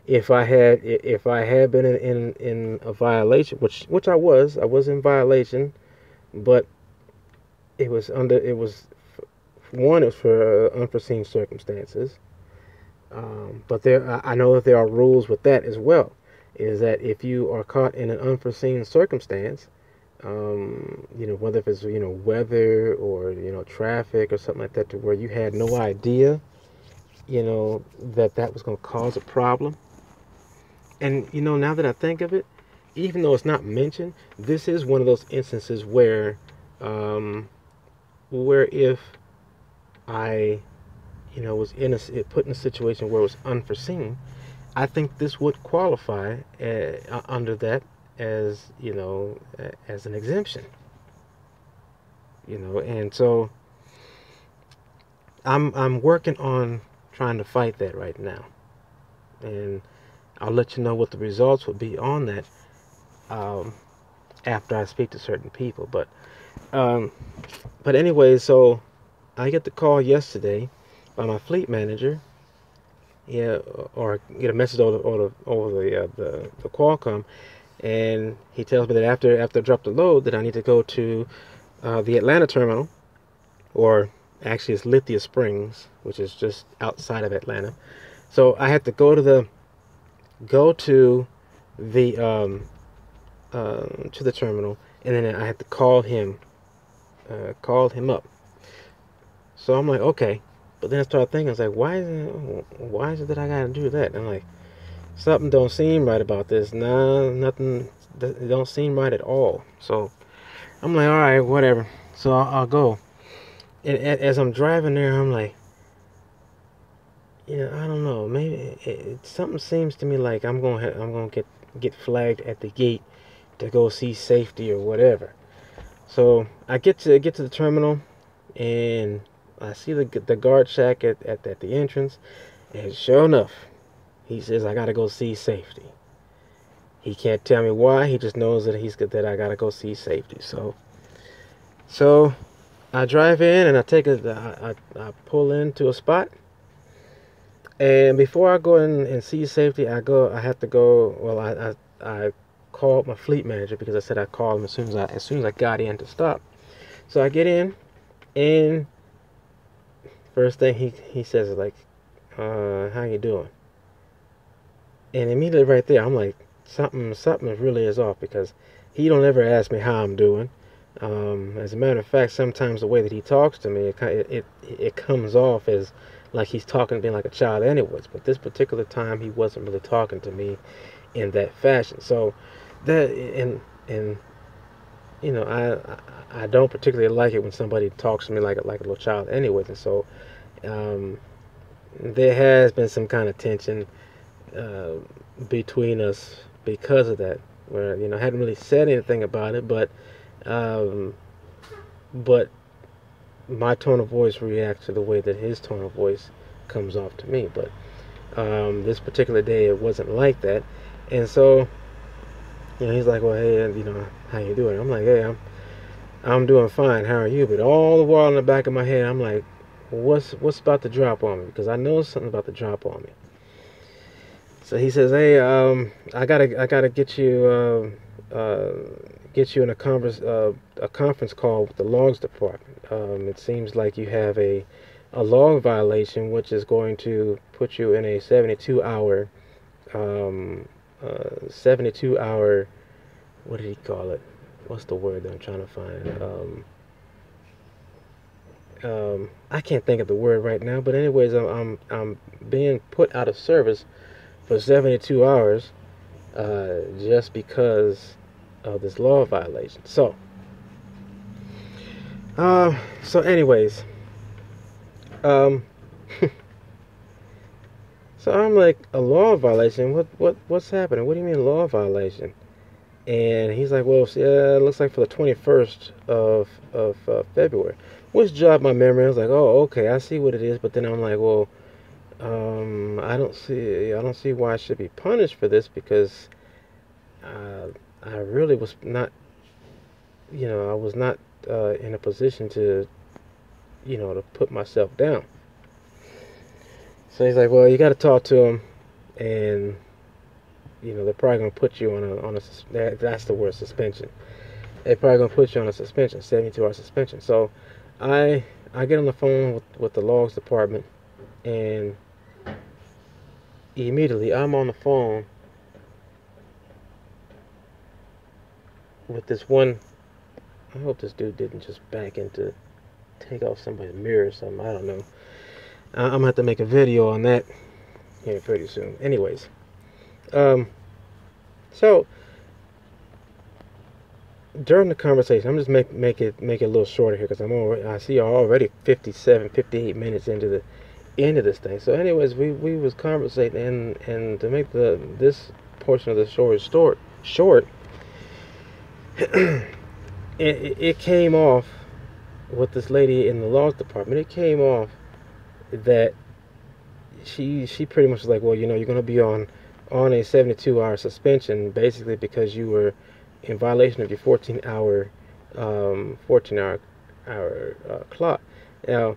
if I had been in a violation, which I was in violation, but it was for unforeseen circumstances. But I know that there are rules with that as well. Is that if you are caught in an unforeseen circumstance, you know, whether if it's, you know, weather or, you know, traffic or something like that, to where you had no idea, you know, that was going to cause a problem. And you know, now that I think of it, even though it's not mentioned, this is one of those instances um, where if I, you know, was put in a situation where it was unforeseen, I think this would qualify under that, as, you know, as an exemption. You know, and so I'm working on trying to fight that right now, and I'll let you know what the results would be on that, um, after I speak to certain people. Um, but anyway, so I get the call yesterday by my fleet manager, yeah, or get a message over the Qualcomm, and he tells me that after I drop the load, that I need to go to the Atlanta terminal, or actually it's Lithia Springs, which is just outside of Atlanta. So I had to go to the terminal, and then I had to call him up. So I'm like, okay, but then I started thinking, I was like, why is it that I gotta do that? And I'm like, something don't seem right about this. Nah, nothing. It don't seem right at all. So I'm like, all right, whatever. So I'll go. And as I'm driving there, I'm like, you know, I don't know. Maybe something seems to me like I'm gonna get flagged at the gate to go see safety or whatever. So I get to the terminal, and I see the guard shack at the entrance, and sure enough, he says I gotta go see safety. He can't tell me why. He just knows that I gotta go see safety. So I drive in, and I pull into a spot, and before I go in and see safety, I have to go. Well, I called my fleet manager, because I said I'd call him as soon as I got in to stop. So I get in, and First thing he says is like, how you doing? And immediately right there, I'm like, something really is off, because he don't ever ask me how I'm doing. As a matter of fact, sometimes the way that he talks to me, it comes off as like he's talking to me like a child anyways. But this particular time, he wasn't really talking to me in that fashion. So that, and you know, I don't particularly like it when somebody talks to me like a little child anyways. And so um, there has been some kind of tension uh, between us because of that. Where, you know, I hadn't really said anything about it, um, but my tone of voice reacts to the way that his tone of voice comes off to me. But this particular day, it wasn't like that, and so, you know, he's like, "Well, hey, you know, how you doing?" I'm like, "Hey, I'm doing fine. How are you?" But all the while in the back of my head, I'm like, "What's about to drop on me?" Because I know something about to drop on me. So he says, "Hey, I gotta get you in a conference call with the logs department. It seems like you have a log violation, which is going to put you in a 72 hour. What did he call it? What's the word that I'm trying to find? I can't think of the word right now. But anyways, I'm being put out of service for 72 hours, just because of this law violation." So anyways, um, so I'm like, "A law violation? What's happening? What do you mean law violation?" And he's like, "Well, it looks like for the 21st of February," which jogged my memory. I was like, "Oh, okay, I see what it is." But then I'm like, "Well, I don't see why I should be punished for this, because I really was not, you know, I was not in a position to, you know, to put myself down." So he's like, "Well, you got to talk to him, and you know, they're probably gonna put you on a that's the word, suspension. They're probably gonna put you on a suspension, 72-hour suspension." So I get on the phone with the logs department, and immediately I'm on the phone with this one. I hope this dude didn't just back into, take off somebody's mirror or something. I don't know. I'm gonna have to make a video on that here pretty soon. Anyways, so during the conversation, I'm just make it a little shorter here, because I see already 57, 58 minutes into the end of this thing. So anyways, we was conversating, and to make this portion of the story short, it came off with this lady in the laws department. It came off that she pretty much was like, "Well, you know, you're going to be on a 72-hour suspension, basically because you were in violation of your 14-hour clock." Now,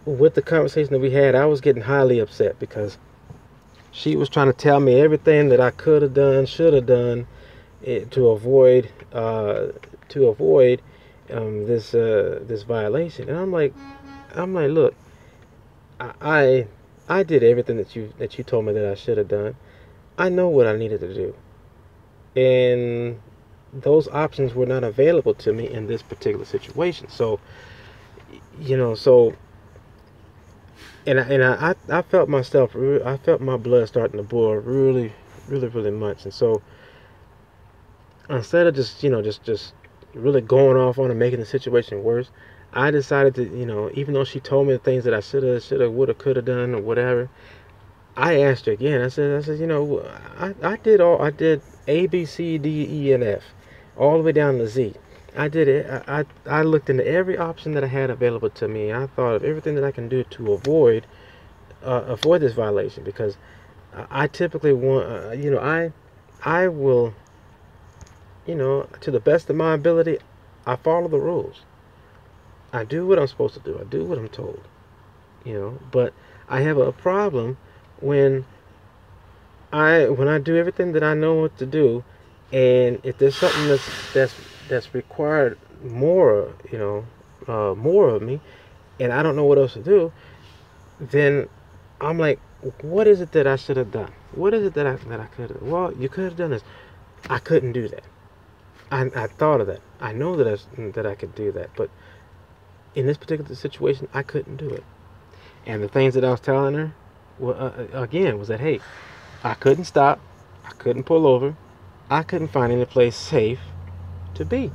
with the conversation that we had, I was getting highly upset, because she was trying to tell me everything that I could have done, should have done, to avoid this violation. And I'm like, "Look, I did everything that you told me that I should have done. I know what I needed to do, and those options were not available to me in this particular situation." So, you know, I felt myself, I felt my blood starting to boil really, really, really much. And so, instead of just, you know, just really going off on and making the situation worse, I decided to, you know, even though she told me the things that I should have, would have, could have done, or whatever, I asked her again. I said, "You know, I did A, B, C, D, E, and F, all the way down to Z. I did it. I looked into every option that I had available to me. I thought of everything that I can do to avoid this violation, because I typically want, you know, I will, you know, to the best of my ability, I follow the rules. I do what I'm supposed to do. I do what I'm told, you know. But I have a problem when I do everything that I know what to do, and if there's something that's required more, you know, more of me, and I don't know what else to do, then I'm like, what is it that I should have done? What is it that I could have? Well, you could have done this. I couldn't do that. I thought of that. I know that I could do that, but in this particular situation, I couldn't do it. And the things that I was telling her, well, again, was that hey, I couldn't stop, I couldn't pull over, I couldn't find any place safe to be.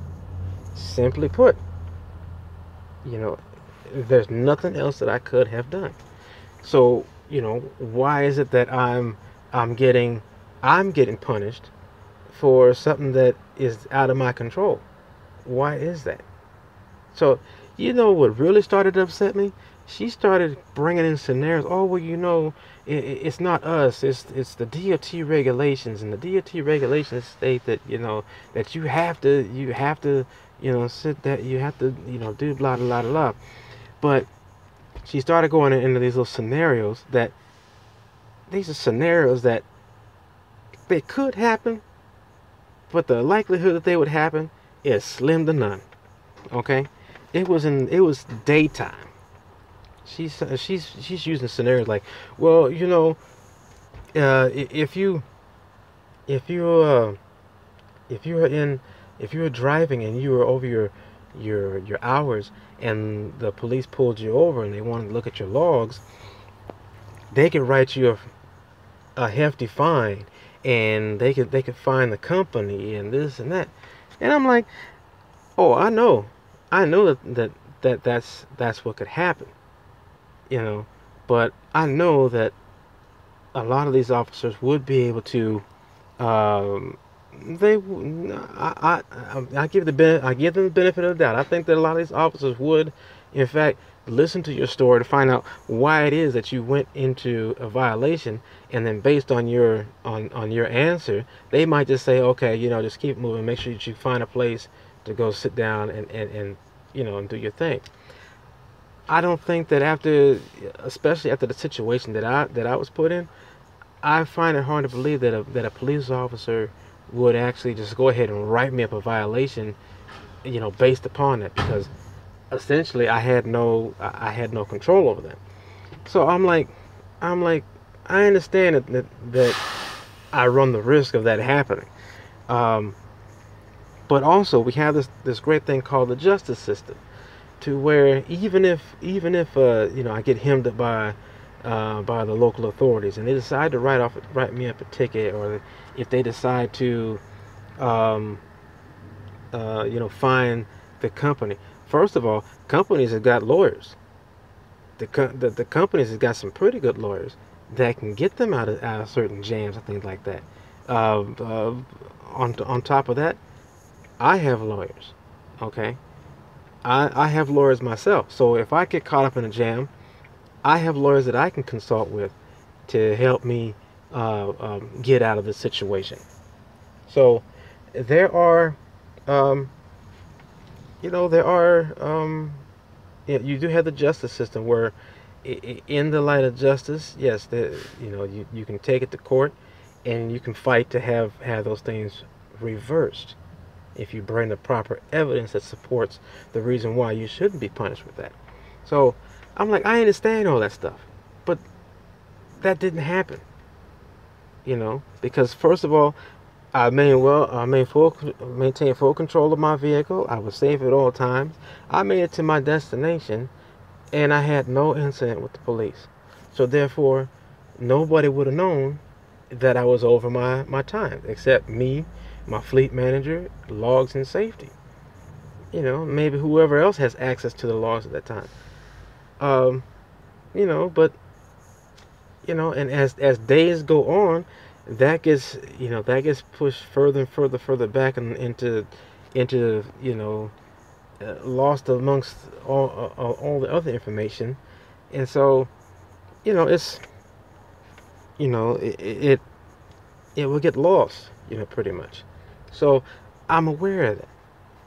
Simply put, you know, there's nothing else that I could have done. So, why is it that I'm getting punished for something that is out of my control? Why is that? So, what really started to upset me? She started bringing in scenarios. Oh, well, it's not us. It's the DOT regulations, and the DOT regulations state that that you have to sit that you have to do blah blah blah blah. But she started going into these little scenarios that these are scenarios that they could happen, but the likelihood that they would happen is slim to none. Okay, it was daytime. She's using scenarios like, well, if you if you if you were in if you were driving and you were over your hours and the police pulled you over and they wanted to look at your logs, they could write you a hefty fine, and they could fine the company and this and that. And I'm like, oh, I know that's what could happen, but I know that a lot of these officers would be able to they I give them the benefit of the doubt. I think that a lot of these officers would in fact listen to your story to find out why it is that you went into a violation, and then based on your answer, they might just say, okay, just keep moving, make sure that you find a place to go sit down and and do your thing. I don't think that especially after the situation that I was put in, I find it hard to believe that a police officer would actually just go ahead and write me up a violation, based upon that, because essentially I had no control over that. So I'm like, I understand that I run the risk of that happening, but also we have this great thing called the justice system, to where even if I get hemmed up by the local authorities and they decide to write me up a ticket, or if they decide to fine the company. First of all, companies have got lawyers. The companies have got some pretty good lawyers that can get them out of certain jams and things like that. On top of that, I have lawyers. Okay, I have lawyers myself. So if I get caught up in a jam, I have lawyers that I can consult with to help me get out of the situation. So there are, you do have the justice system where, in the light of justice, yes, you can take it to court, and you can fight to have those things reversed if you bring the proper evidence that supports the reason why you shouldn't be punished with that. So I'm like, I understand all that stuff, but that didn't happen, because first of all, I maintain full control of my vehicle. I was safe at all times. I made it to my destination, and I had no incident with the police. So therefore, nobody would have known that I was over my time, except me, my fleet manager, logs, and safety. Maybe whoever else has access to the logs at that time. But and as days go on, that gets pushed further and further back and into lost amongst all the other information. And so it's it will get lost, pretty much. So I'm aware of that,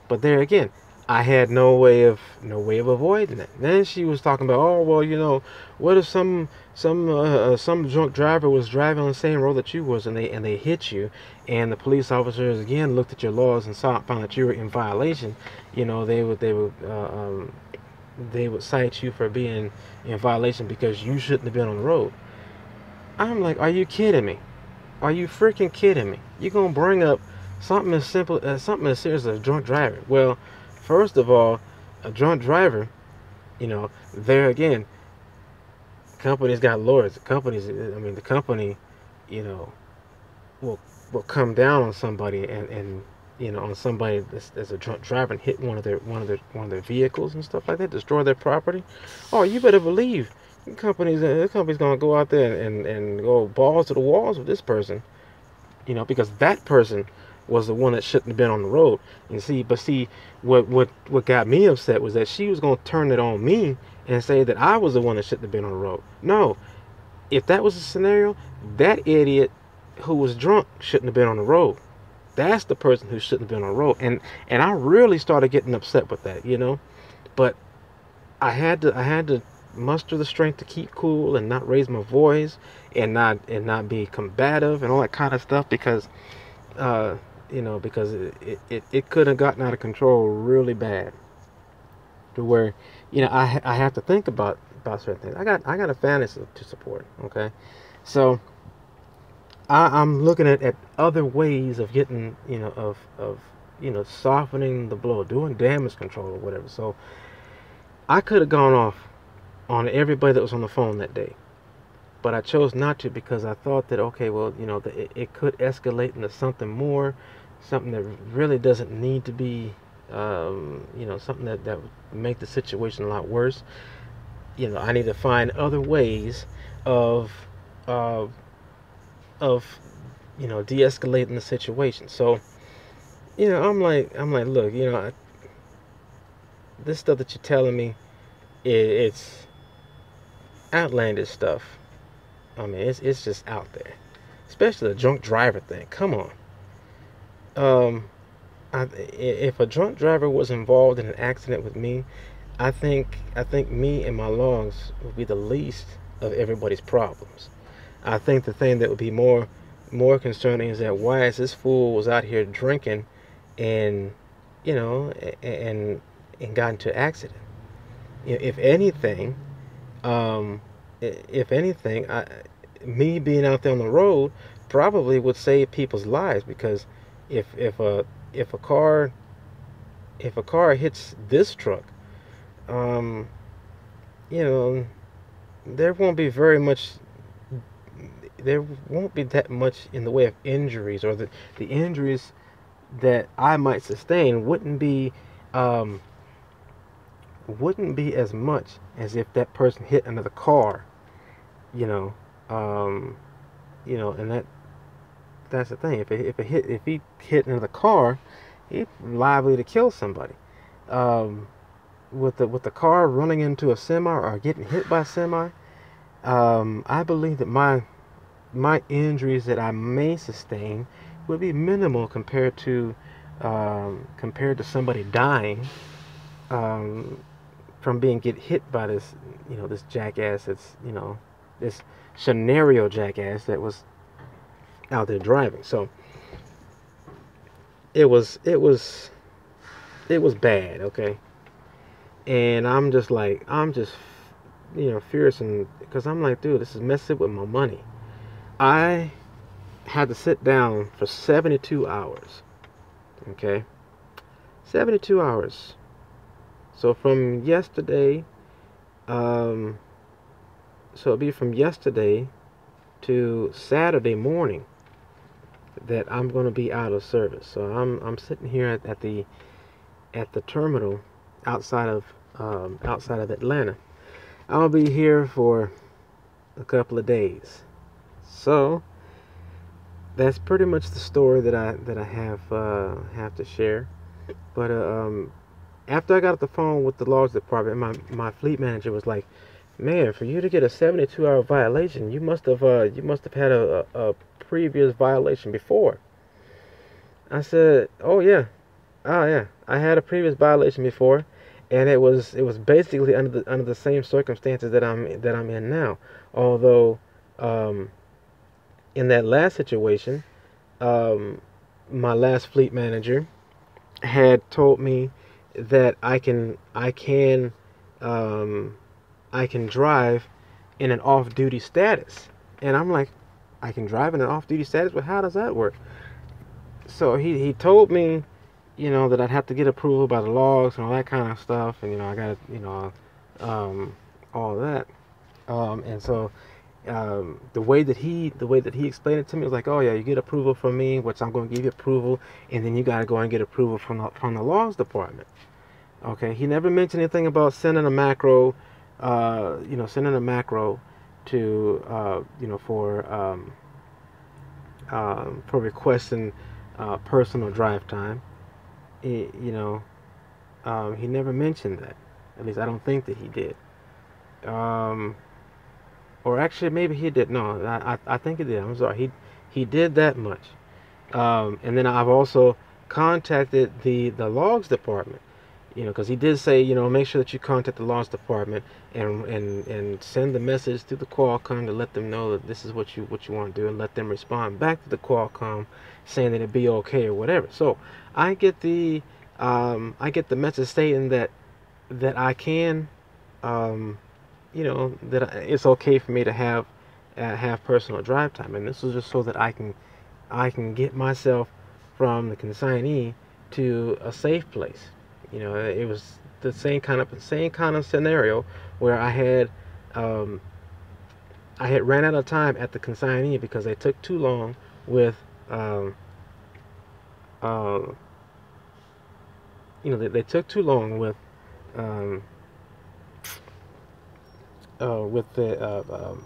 but there again, I had no way of avoiding that. Then she was talking about, oh well, what if some drunk driver was driving on the same road that you was, and they hit you, and the police officers again looked at your laws and found that you were in violation. They would they would cite you for being in violation because you shouldn't have been on the road. I'm like, are you kidding me? Are you freaking kidding me? You're gonna bring up something as simple as something as serious as a drunk driver? Well, first of all, a drunk driver, there again, companies got lawyers. The company, you know, will will come down on somebody and on somebody that's a drunk driver and hit one of their vehicles and stuff like that, destroy their property. Oh, you better believe the company's gonna go out there and go balls to the walls with this person, because that person was the one that shouldn't have been on the road. But see, what got me upset was that she was gonna turn it on me and say that I was the one that shouldn't have been on the road. No, if that was the scenario, that idiot who was drunk shouldn't have been on the road. That's the person who shouldn't have been on the road. And I really started getting upset with that. But I had to muster the strength to keep cool and not raise my voice and not be combative and all that kind of stuff because it could have gotten out of control really bad to where I have to think about certain things. I got a family to support. Okay, so I'm looking at other ways of getting of softening the blow, doing damage control or whatever. So I could have gone off on everybody that was on the phone that day, but I chose not to because I thought that, okay, well, it could escalate into something more, something that really doesn't need to be, something that would make the situation a lot worse. I need to find other ways of uh, of de-escalating the situation. So I'm like, look, this stuff that you're telling me, it's outlandish stuff. I mean, it's just out there, especially the drunk driver thing. Come on. Um, if a drunk driver was involved in an accident with me, I think me and my lungs would be the least of everybody's problems. I think the thing that would be more concerning is that why is this fool was out here drinking and and got into an accident. If anything, um, if anything, me being out there on the road probably would save people's lives because if a car hits this truck, um, you know, there won't be very much. There won't be that much in the way of injuries, or the injuries that I might sustain um, wouldn't be as much as if that person hit another car. You know, um, and that's the thing. If he hit another car, he's liable to kill somebody. Um, with the car running into a semi or getting hit by a semi, I believe that my injuries that I may sustain would be minimal compared to somebody dying um, from get hit by this jackass this scenario jackass that was out there driving. So it was bad, okay? And I'm just furious, and because I'm like, dude, this is messing with my money. I had to sit down for 72 hours, okay? 72 hours. So from yesterday, um, so it'll be from yesterday to Saturday morning that I'm going to be out of service. So I'm sitting here at the terminal outside of Atlanta. I'll be here for a couple of days. So that's pretty much the story that I have to share. But after I got off the phone with the logs department, my fleet manager was like, "Man, for you to get a 72-hour violation, you must have had a previous violation before." I said, "Oh yeah, I had a previous violation before, and it was basically under the same circumstances that I'm in now. Although in that last situation, my last fleet manager had told me that I can I can drive in an off-duty status. And I'm like, I can drive in an off-duty status? But how does that work? So he told me, that I'd have to get approval by the logs and all that kind of stuff. And, I got, um, all that. And so the way that he explained it to me was like, oh yeah, you get approval from me, which I'm going to give you approval, and then you got to go and get approval from the logs department. Okay, he never mentioned anything about sending a macro, sending a macro to, for requesting personal drive time. He never mentioned that. At least I don't think that he did. Or actually, maybe he did. No, I think he did. I'm sorry. He did that much. And then I've also contacted the logs department. Because he did say, make sure that you contact the logs department and send the message to the Qualcomm to let them know that this is what you want to do, and let them respond back to the Qualcomm saying that it'd be okay or whatever. So I get the message stating that I can, that it's okay for me to have personal drive time, and this is just so that I can get myself from the consignee to a safe place. It was the same kind of scenario where I had ran out of time at the consignee because they took too long with they took too long with the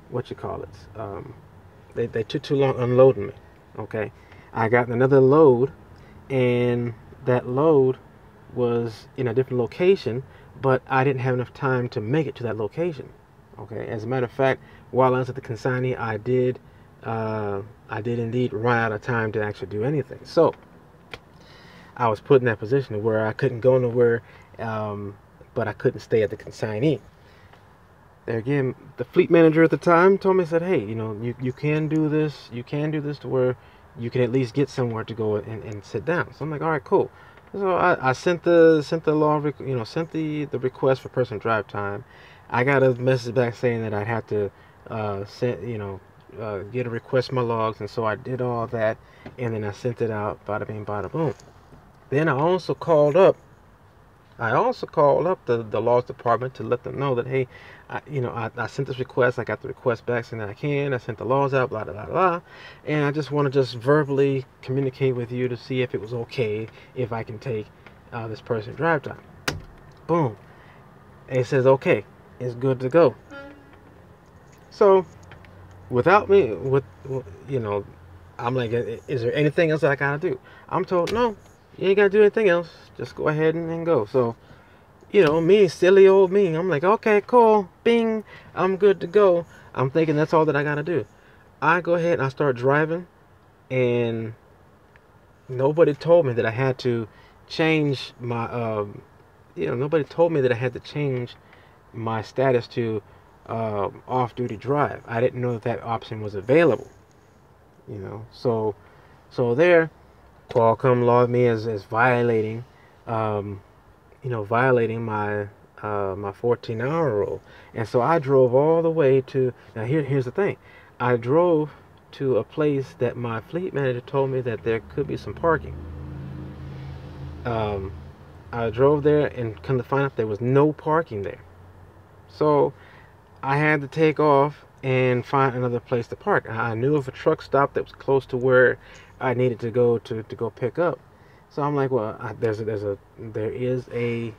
what you call it, they took too long unloading me. Okay, I got another load, and that load was in a different location, but I didn't have enough time to make it to that location. Okay, as a matter of fact, while I was at the consignee, I did indeed run out of time to actually do anything. So I was put in that position where I couldn't go nowhere, but I couldn't stay at the consignee. There again, the fleet manager at the time told me, said, hey, you can do this. You can do this to where you can at least get somewhere to go and sit down. So I'm like, all right, cool. So I sent the request for personal drive time. I got a message back saying that I had to get a request my logs, and so I did all that, and then I sent it out. Bada bing, bada boom. Then I also called up the logs department to let them know that, hey, I sent this request. I got the request back saying that I sent the logs out, blah, blah, blah, blah. And I just want to just verbally communicate with you to see if it was okay if I can take this person's drive time. Boom. And it says, okay, it's good to go. So without me, I'm like, is there anything else that I got to do? I'm told, no, you ain't got to do anything else. Just go ahead and go. So, me, silly old me, I'm like, okay, cool, bing, I'm good to go. I'm thinking that's all that I got to do. I go ahead and I start driving, and nobody told me that I had to change my, nobody told me that I had to change my status to off-duty drive. I didn't know that option was available. So there, Qualcomm logged me as violating, violating my 14-hour rule. And so I drove all the way to, now here's the thing. I drove to a place that my fleet manager told me that there could be some parking. I drove there and come to find out there was no parking there. So I had to take off and find another place to park. I knew of a truck stop that was close to where I needed to go to go pick up. So I'm like, well, there is a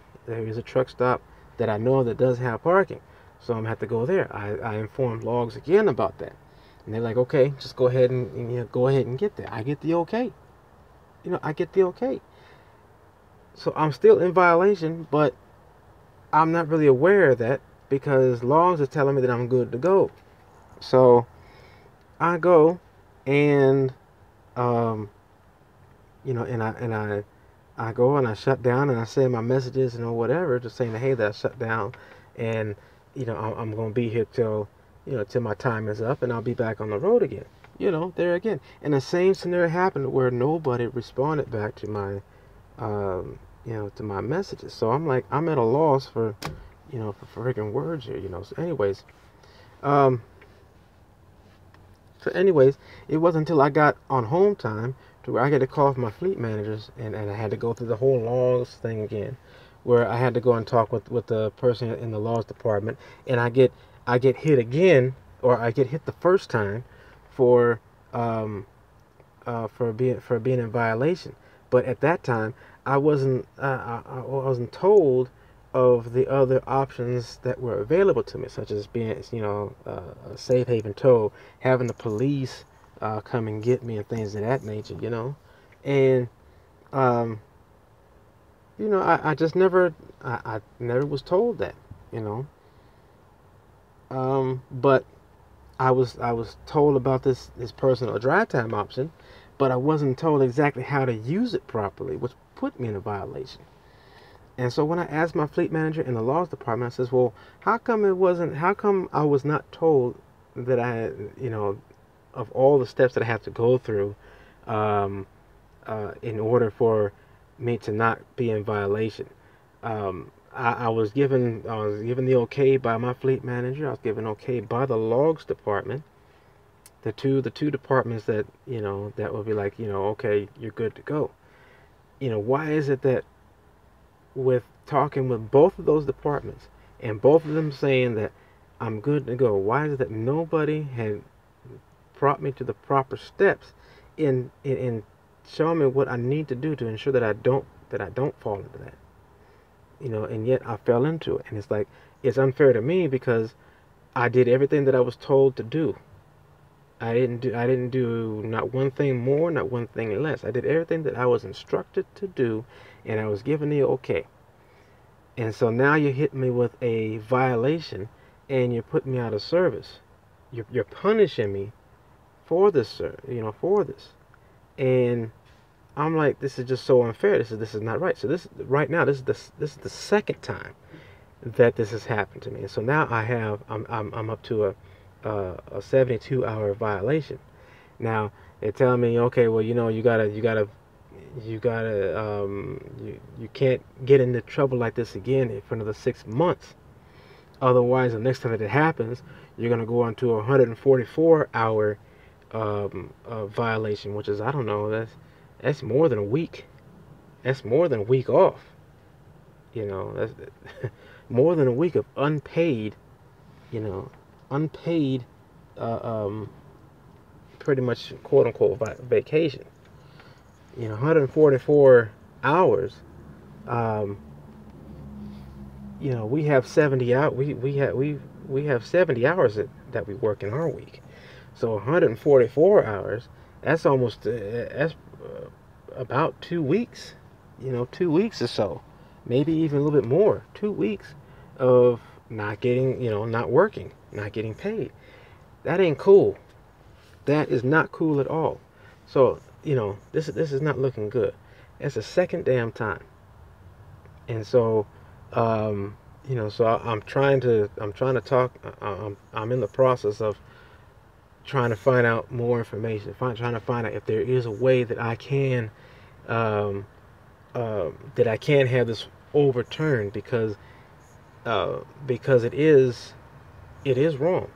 truck stop that I know that does have parking. So I'm gonna have to go there. I informed logs again about that, and they're like, okay, just go ahead and go ahead and get there. I get the okay. I get the okay. So I'm still in violation, but I'm not really aware of that because logs are telling me that I'm good to go. So I go and I go and I shut down and I send my messages and whatever, just saying, hey, that I shut down, and I'm gonna be here till my time is up, and I'll be back on the road again. There again, and the same scenario happened where nobody responded back to my to my messages. So I'm like, I'm at a loss for, for freaking words here, So um, anyways, it wasn't until I got on home time to where I had to call my fleet managers, and I had to go through the whole laws thing again, where I had to go and talk with the person in the laws department, and I get hit again, or I get hit the first time for um, for being in violation. But at that time, I wasn't told of the other options that were available to me, such as being a safe haven tow, having the police come and get me, and things of that nature. And um, I just I never was told that, you know. But I was told about this personal drive time option, but I wasn't told exactly how to use it properly, which put me in a violation. And so when I asked my fleet manager in the laws department, I says, "Well, how come I was not told that I had, of all the steps that I have to go through um, in order for me to not be in violation?" I was given the okay by my fleet manager. I was given okay by the logs department. The two departments that that will be like, okay, you're good to go. Why is it that with talking with both of those departments and both of them saying that I'm good to go, why is it that nobody had brought me to the proper steps in showing me what I need to do to ensure that I don't fall into that? And yet I fell into it. And it's like, it's unfair to me because I did everything that I was told to do. I didn't do not one thing more, not one thing less. I did everything that I was instructed to do, and I was given the okay. And so now you hit me with a violation, and you put me out of service. You're punishing me for this, sir. For this. And I'm like, this is just so unfair. This is not right. So right now, this is the second time that this has happened to me. And so now I'm up to a 72-hour violation. Now they're telling me, okay, well, you can't get into trouble like this again for another 6 months. Otherwise, the next time that it happens, you're gonna go on to a 144-hour violation, which is, I don't know, that's more than a week. That's more than a week off. That's more than a week of unpaid, unpaid, uh, um, pretty much quote unquote vacation. 144 hours. Um, we have 70 out. We have 70 hours that we work in our week. So 144 hours. That's almost about 2 weeks. 2 weeks or so, maybe even a little bit more. 2 weeks of not getting, not working, not getting paid. That ain't cool. That is not cool at all. So, this is not looking good. It's the second damn time. And so, so I'm trying to talk. I'm in the process of trying to find out more information. Trying to find out if there is a way that I can, have this overturned, because it is wrong.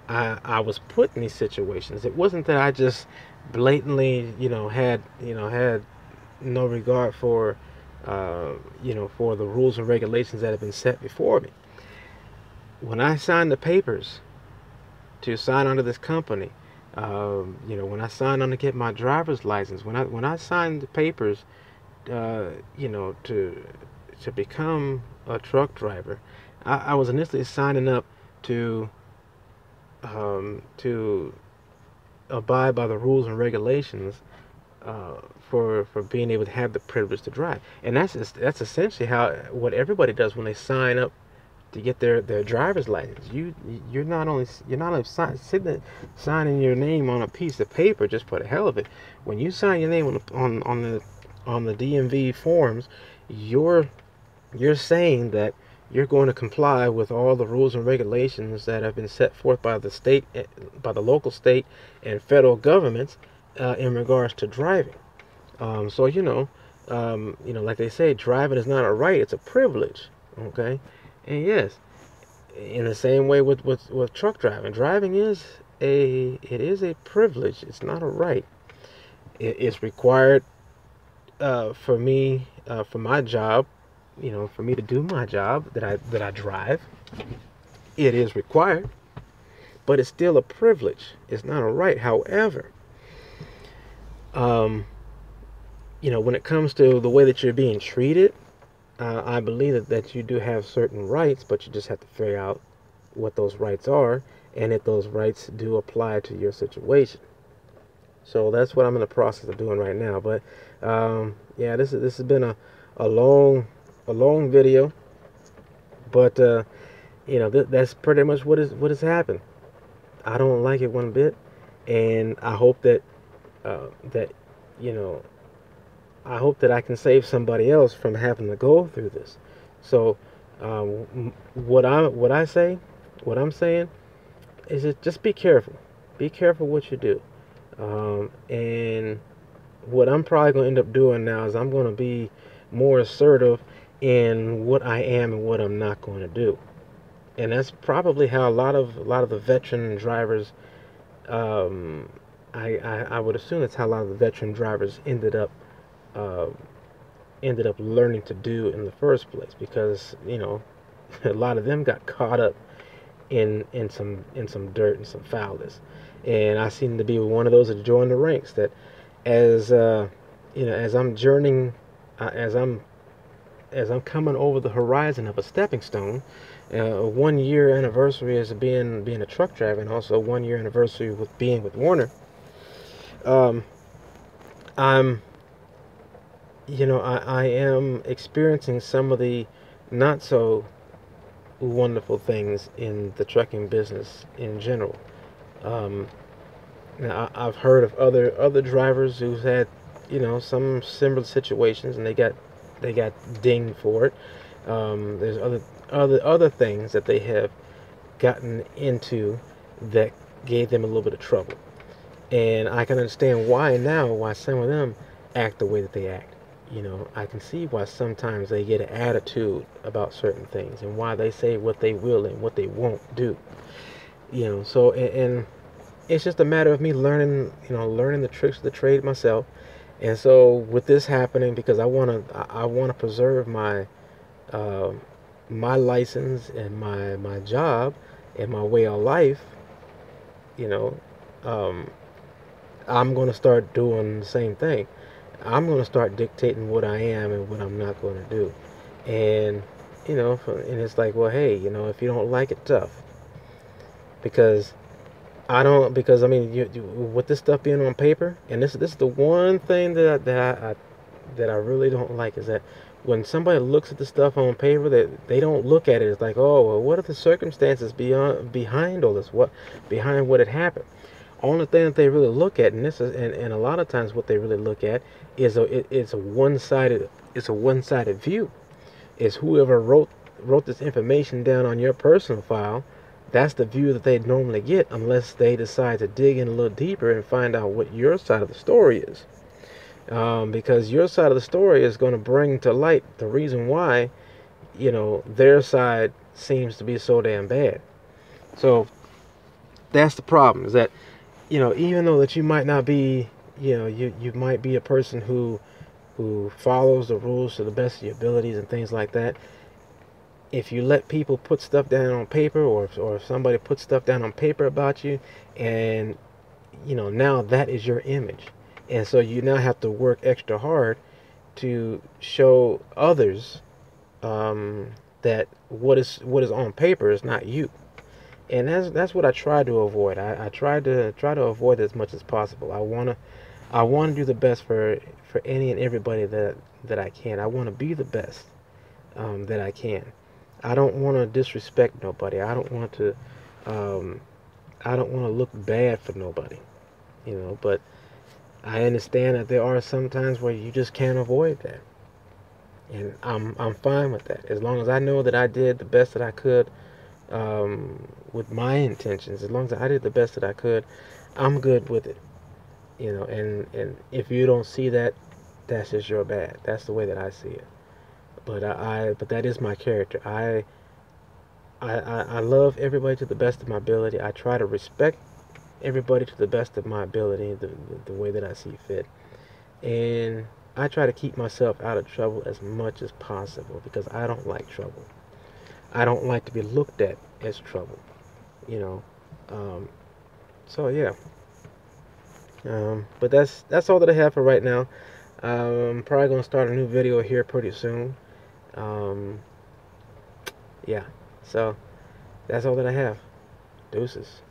I was put in these situations. It wasn't that I just blatantly, had no regard for, for the rules and regulations that have been set before me. When I signed the papers to sign onto this company, when I signed on to get my driver's license, when I signed the papers, to become a truck driver, I was initially signing up to abide by the rules and regulations for being able to have the privilege to drive. And that's essentially what everybody does when they sign up to get their driver's license. You're not only signing your name on a piece of paper just for the hell of it. When you sign your name on the DMV forms, you're saying that you're going to comply with all the rules and regulations that have been set forth by the local, state, and federal governments in regards to driving. So Like they say, driving is not a right; it's a privilege. Okay, and yes, in the same way with truck driving, driving is a privilege. It's not a right. It's required for me for my job. For me to do my job that I drive, it is required, but it's still a privilege. It's not a right. However, um, when it comes to the way that you're being treated, I believe that you do have certain rights, but you just have to figure out what those rights are and if those rights do apply to your situation. So that's what I'm in the process of doing right now. But yeah, this has been a long video, but that's pretty much what has happened. I don't like it one bit, and I hope that you know I hope that I can save somebody else from having to go through this. So, what I'm saying is just be careful. Be careful what you do. And what I'm probably going to end up doing now is I'm going to be more assertive in what I am and what I'm not going to do. And that's probably how a lot of the veteran drivers, um, I would assume that's how a lot of the veteran drivers uh, ended up learning to do in the first place, because a lot of them got caught up in some dirt and some foulness, and I seem to be one of those that joined the ranks. That as as I'm journeying, as I'm coming over the horizon of a stepping stone, a 1 year anniversary as being a truck driver, and also a 1 year anniversary with being with Warner. um, I'm I am experiencing some of the not so wonderful things in the trucking business in general. Um, Now, I've heard of other drivers who've had some similar situations, and they got dinged for it. There's other things that they have gotten into that gave them a little bit of trouble, and I can understand why some of them act the way that they act. I can see why sometimes they get an attitude about certain things, and why they say what they will and what they won't do. So and it's just a matter of me learning the tricks of the trade myself. And so with this happening, because I want to preserve uh, my license and my job and my way of life, you know, um, I'm going to start doing the same thing. I'm going to start dictating what I am and what I'm not going to do. And and it's like, well, hey, if you don't like it, tough. Because because I mean, with this stuff being on paper, and this is the one thing that I really don't like, is that when somebody looks at the stuff on paper, that they don't look at it as like, oh, well, what are the circumstances behind all this? Behind what had happened? Only thing that they really look at, and a lot of times what they really look at is it's a one-sided view. Is whoever wrote this information down on your personal file, that's the view that they normally get, unless they decide to dig in a little deeper and find out what your side of the story is. Because your side of the story is going to bring to light the reason why their side seems to be so damn bad. So that's the problem, is that even though that you might not be, you might be a person who follows the rules to the best of your abilities and things like that. If you let people put stuff down on paper, or if somebody puts stuff down on paper about you, and now that is your image, and so you now have to work extra hard to show others that what is on paper is not you. And that's what I try to avoid. I try to avoid as much as possible. I want to do the best for any and everybody that I can. I want to be the best that I can. I don't want to disrespect nobody. Um, I don't want to look bad for nobody. But I understand that there are some times where you just can't avoid that, and I'm fine with that, as long as I know that I did the best that I could with my intentions. As long as I did the best that I could, I'm good with it. And if you don't see that, that's just your bad. That's the way that I see it. But that is my character. I love everybody to the best of my ability. I try to respect everybody to the best of my ability, the way that I see fit. And I try to keep myself out of trouble as much as possible because I don't like trouble. I don't like to be looked at as trouble, you know. Um, so yeah. But that's all that I have for right now. Probably gonna start a new video here pretty soon. Um, yeah. So that's all that I have. Deuces.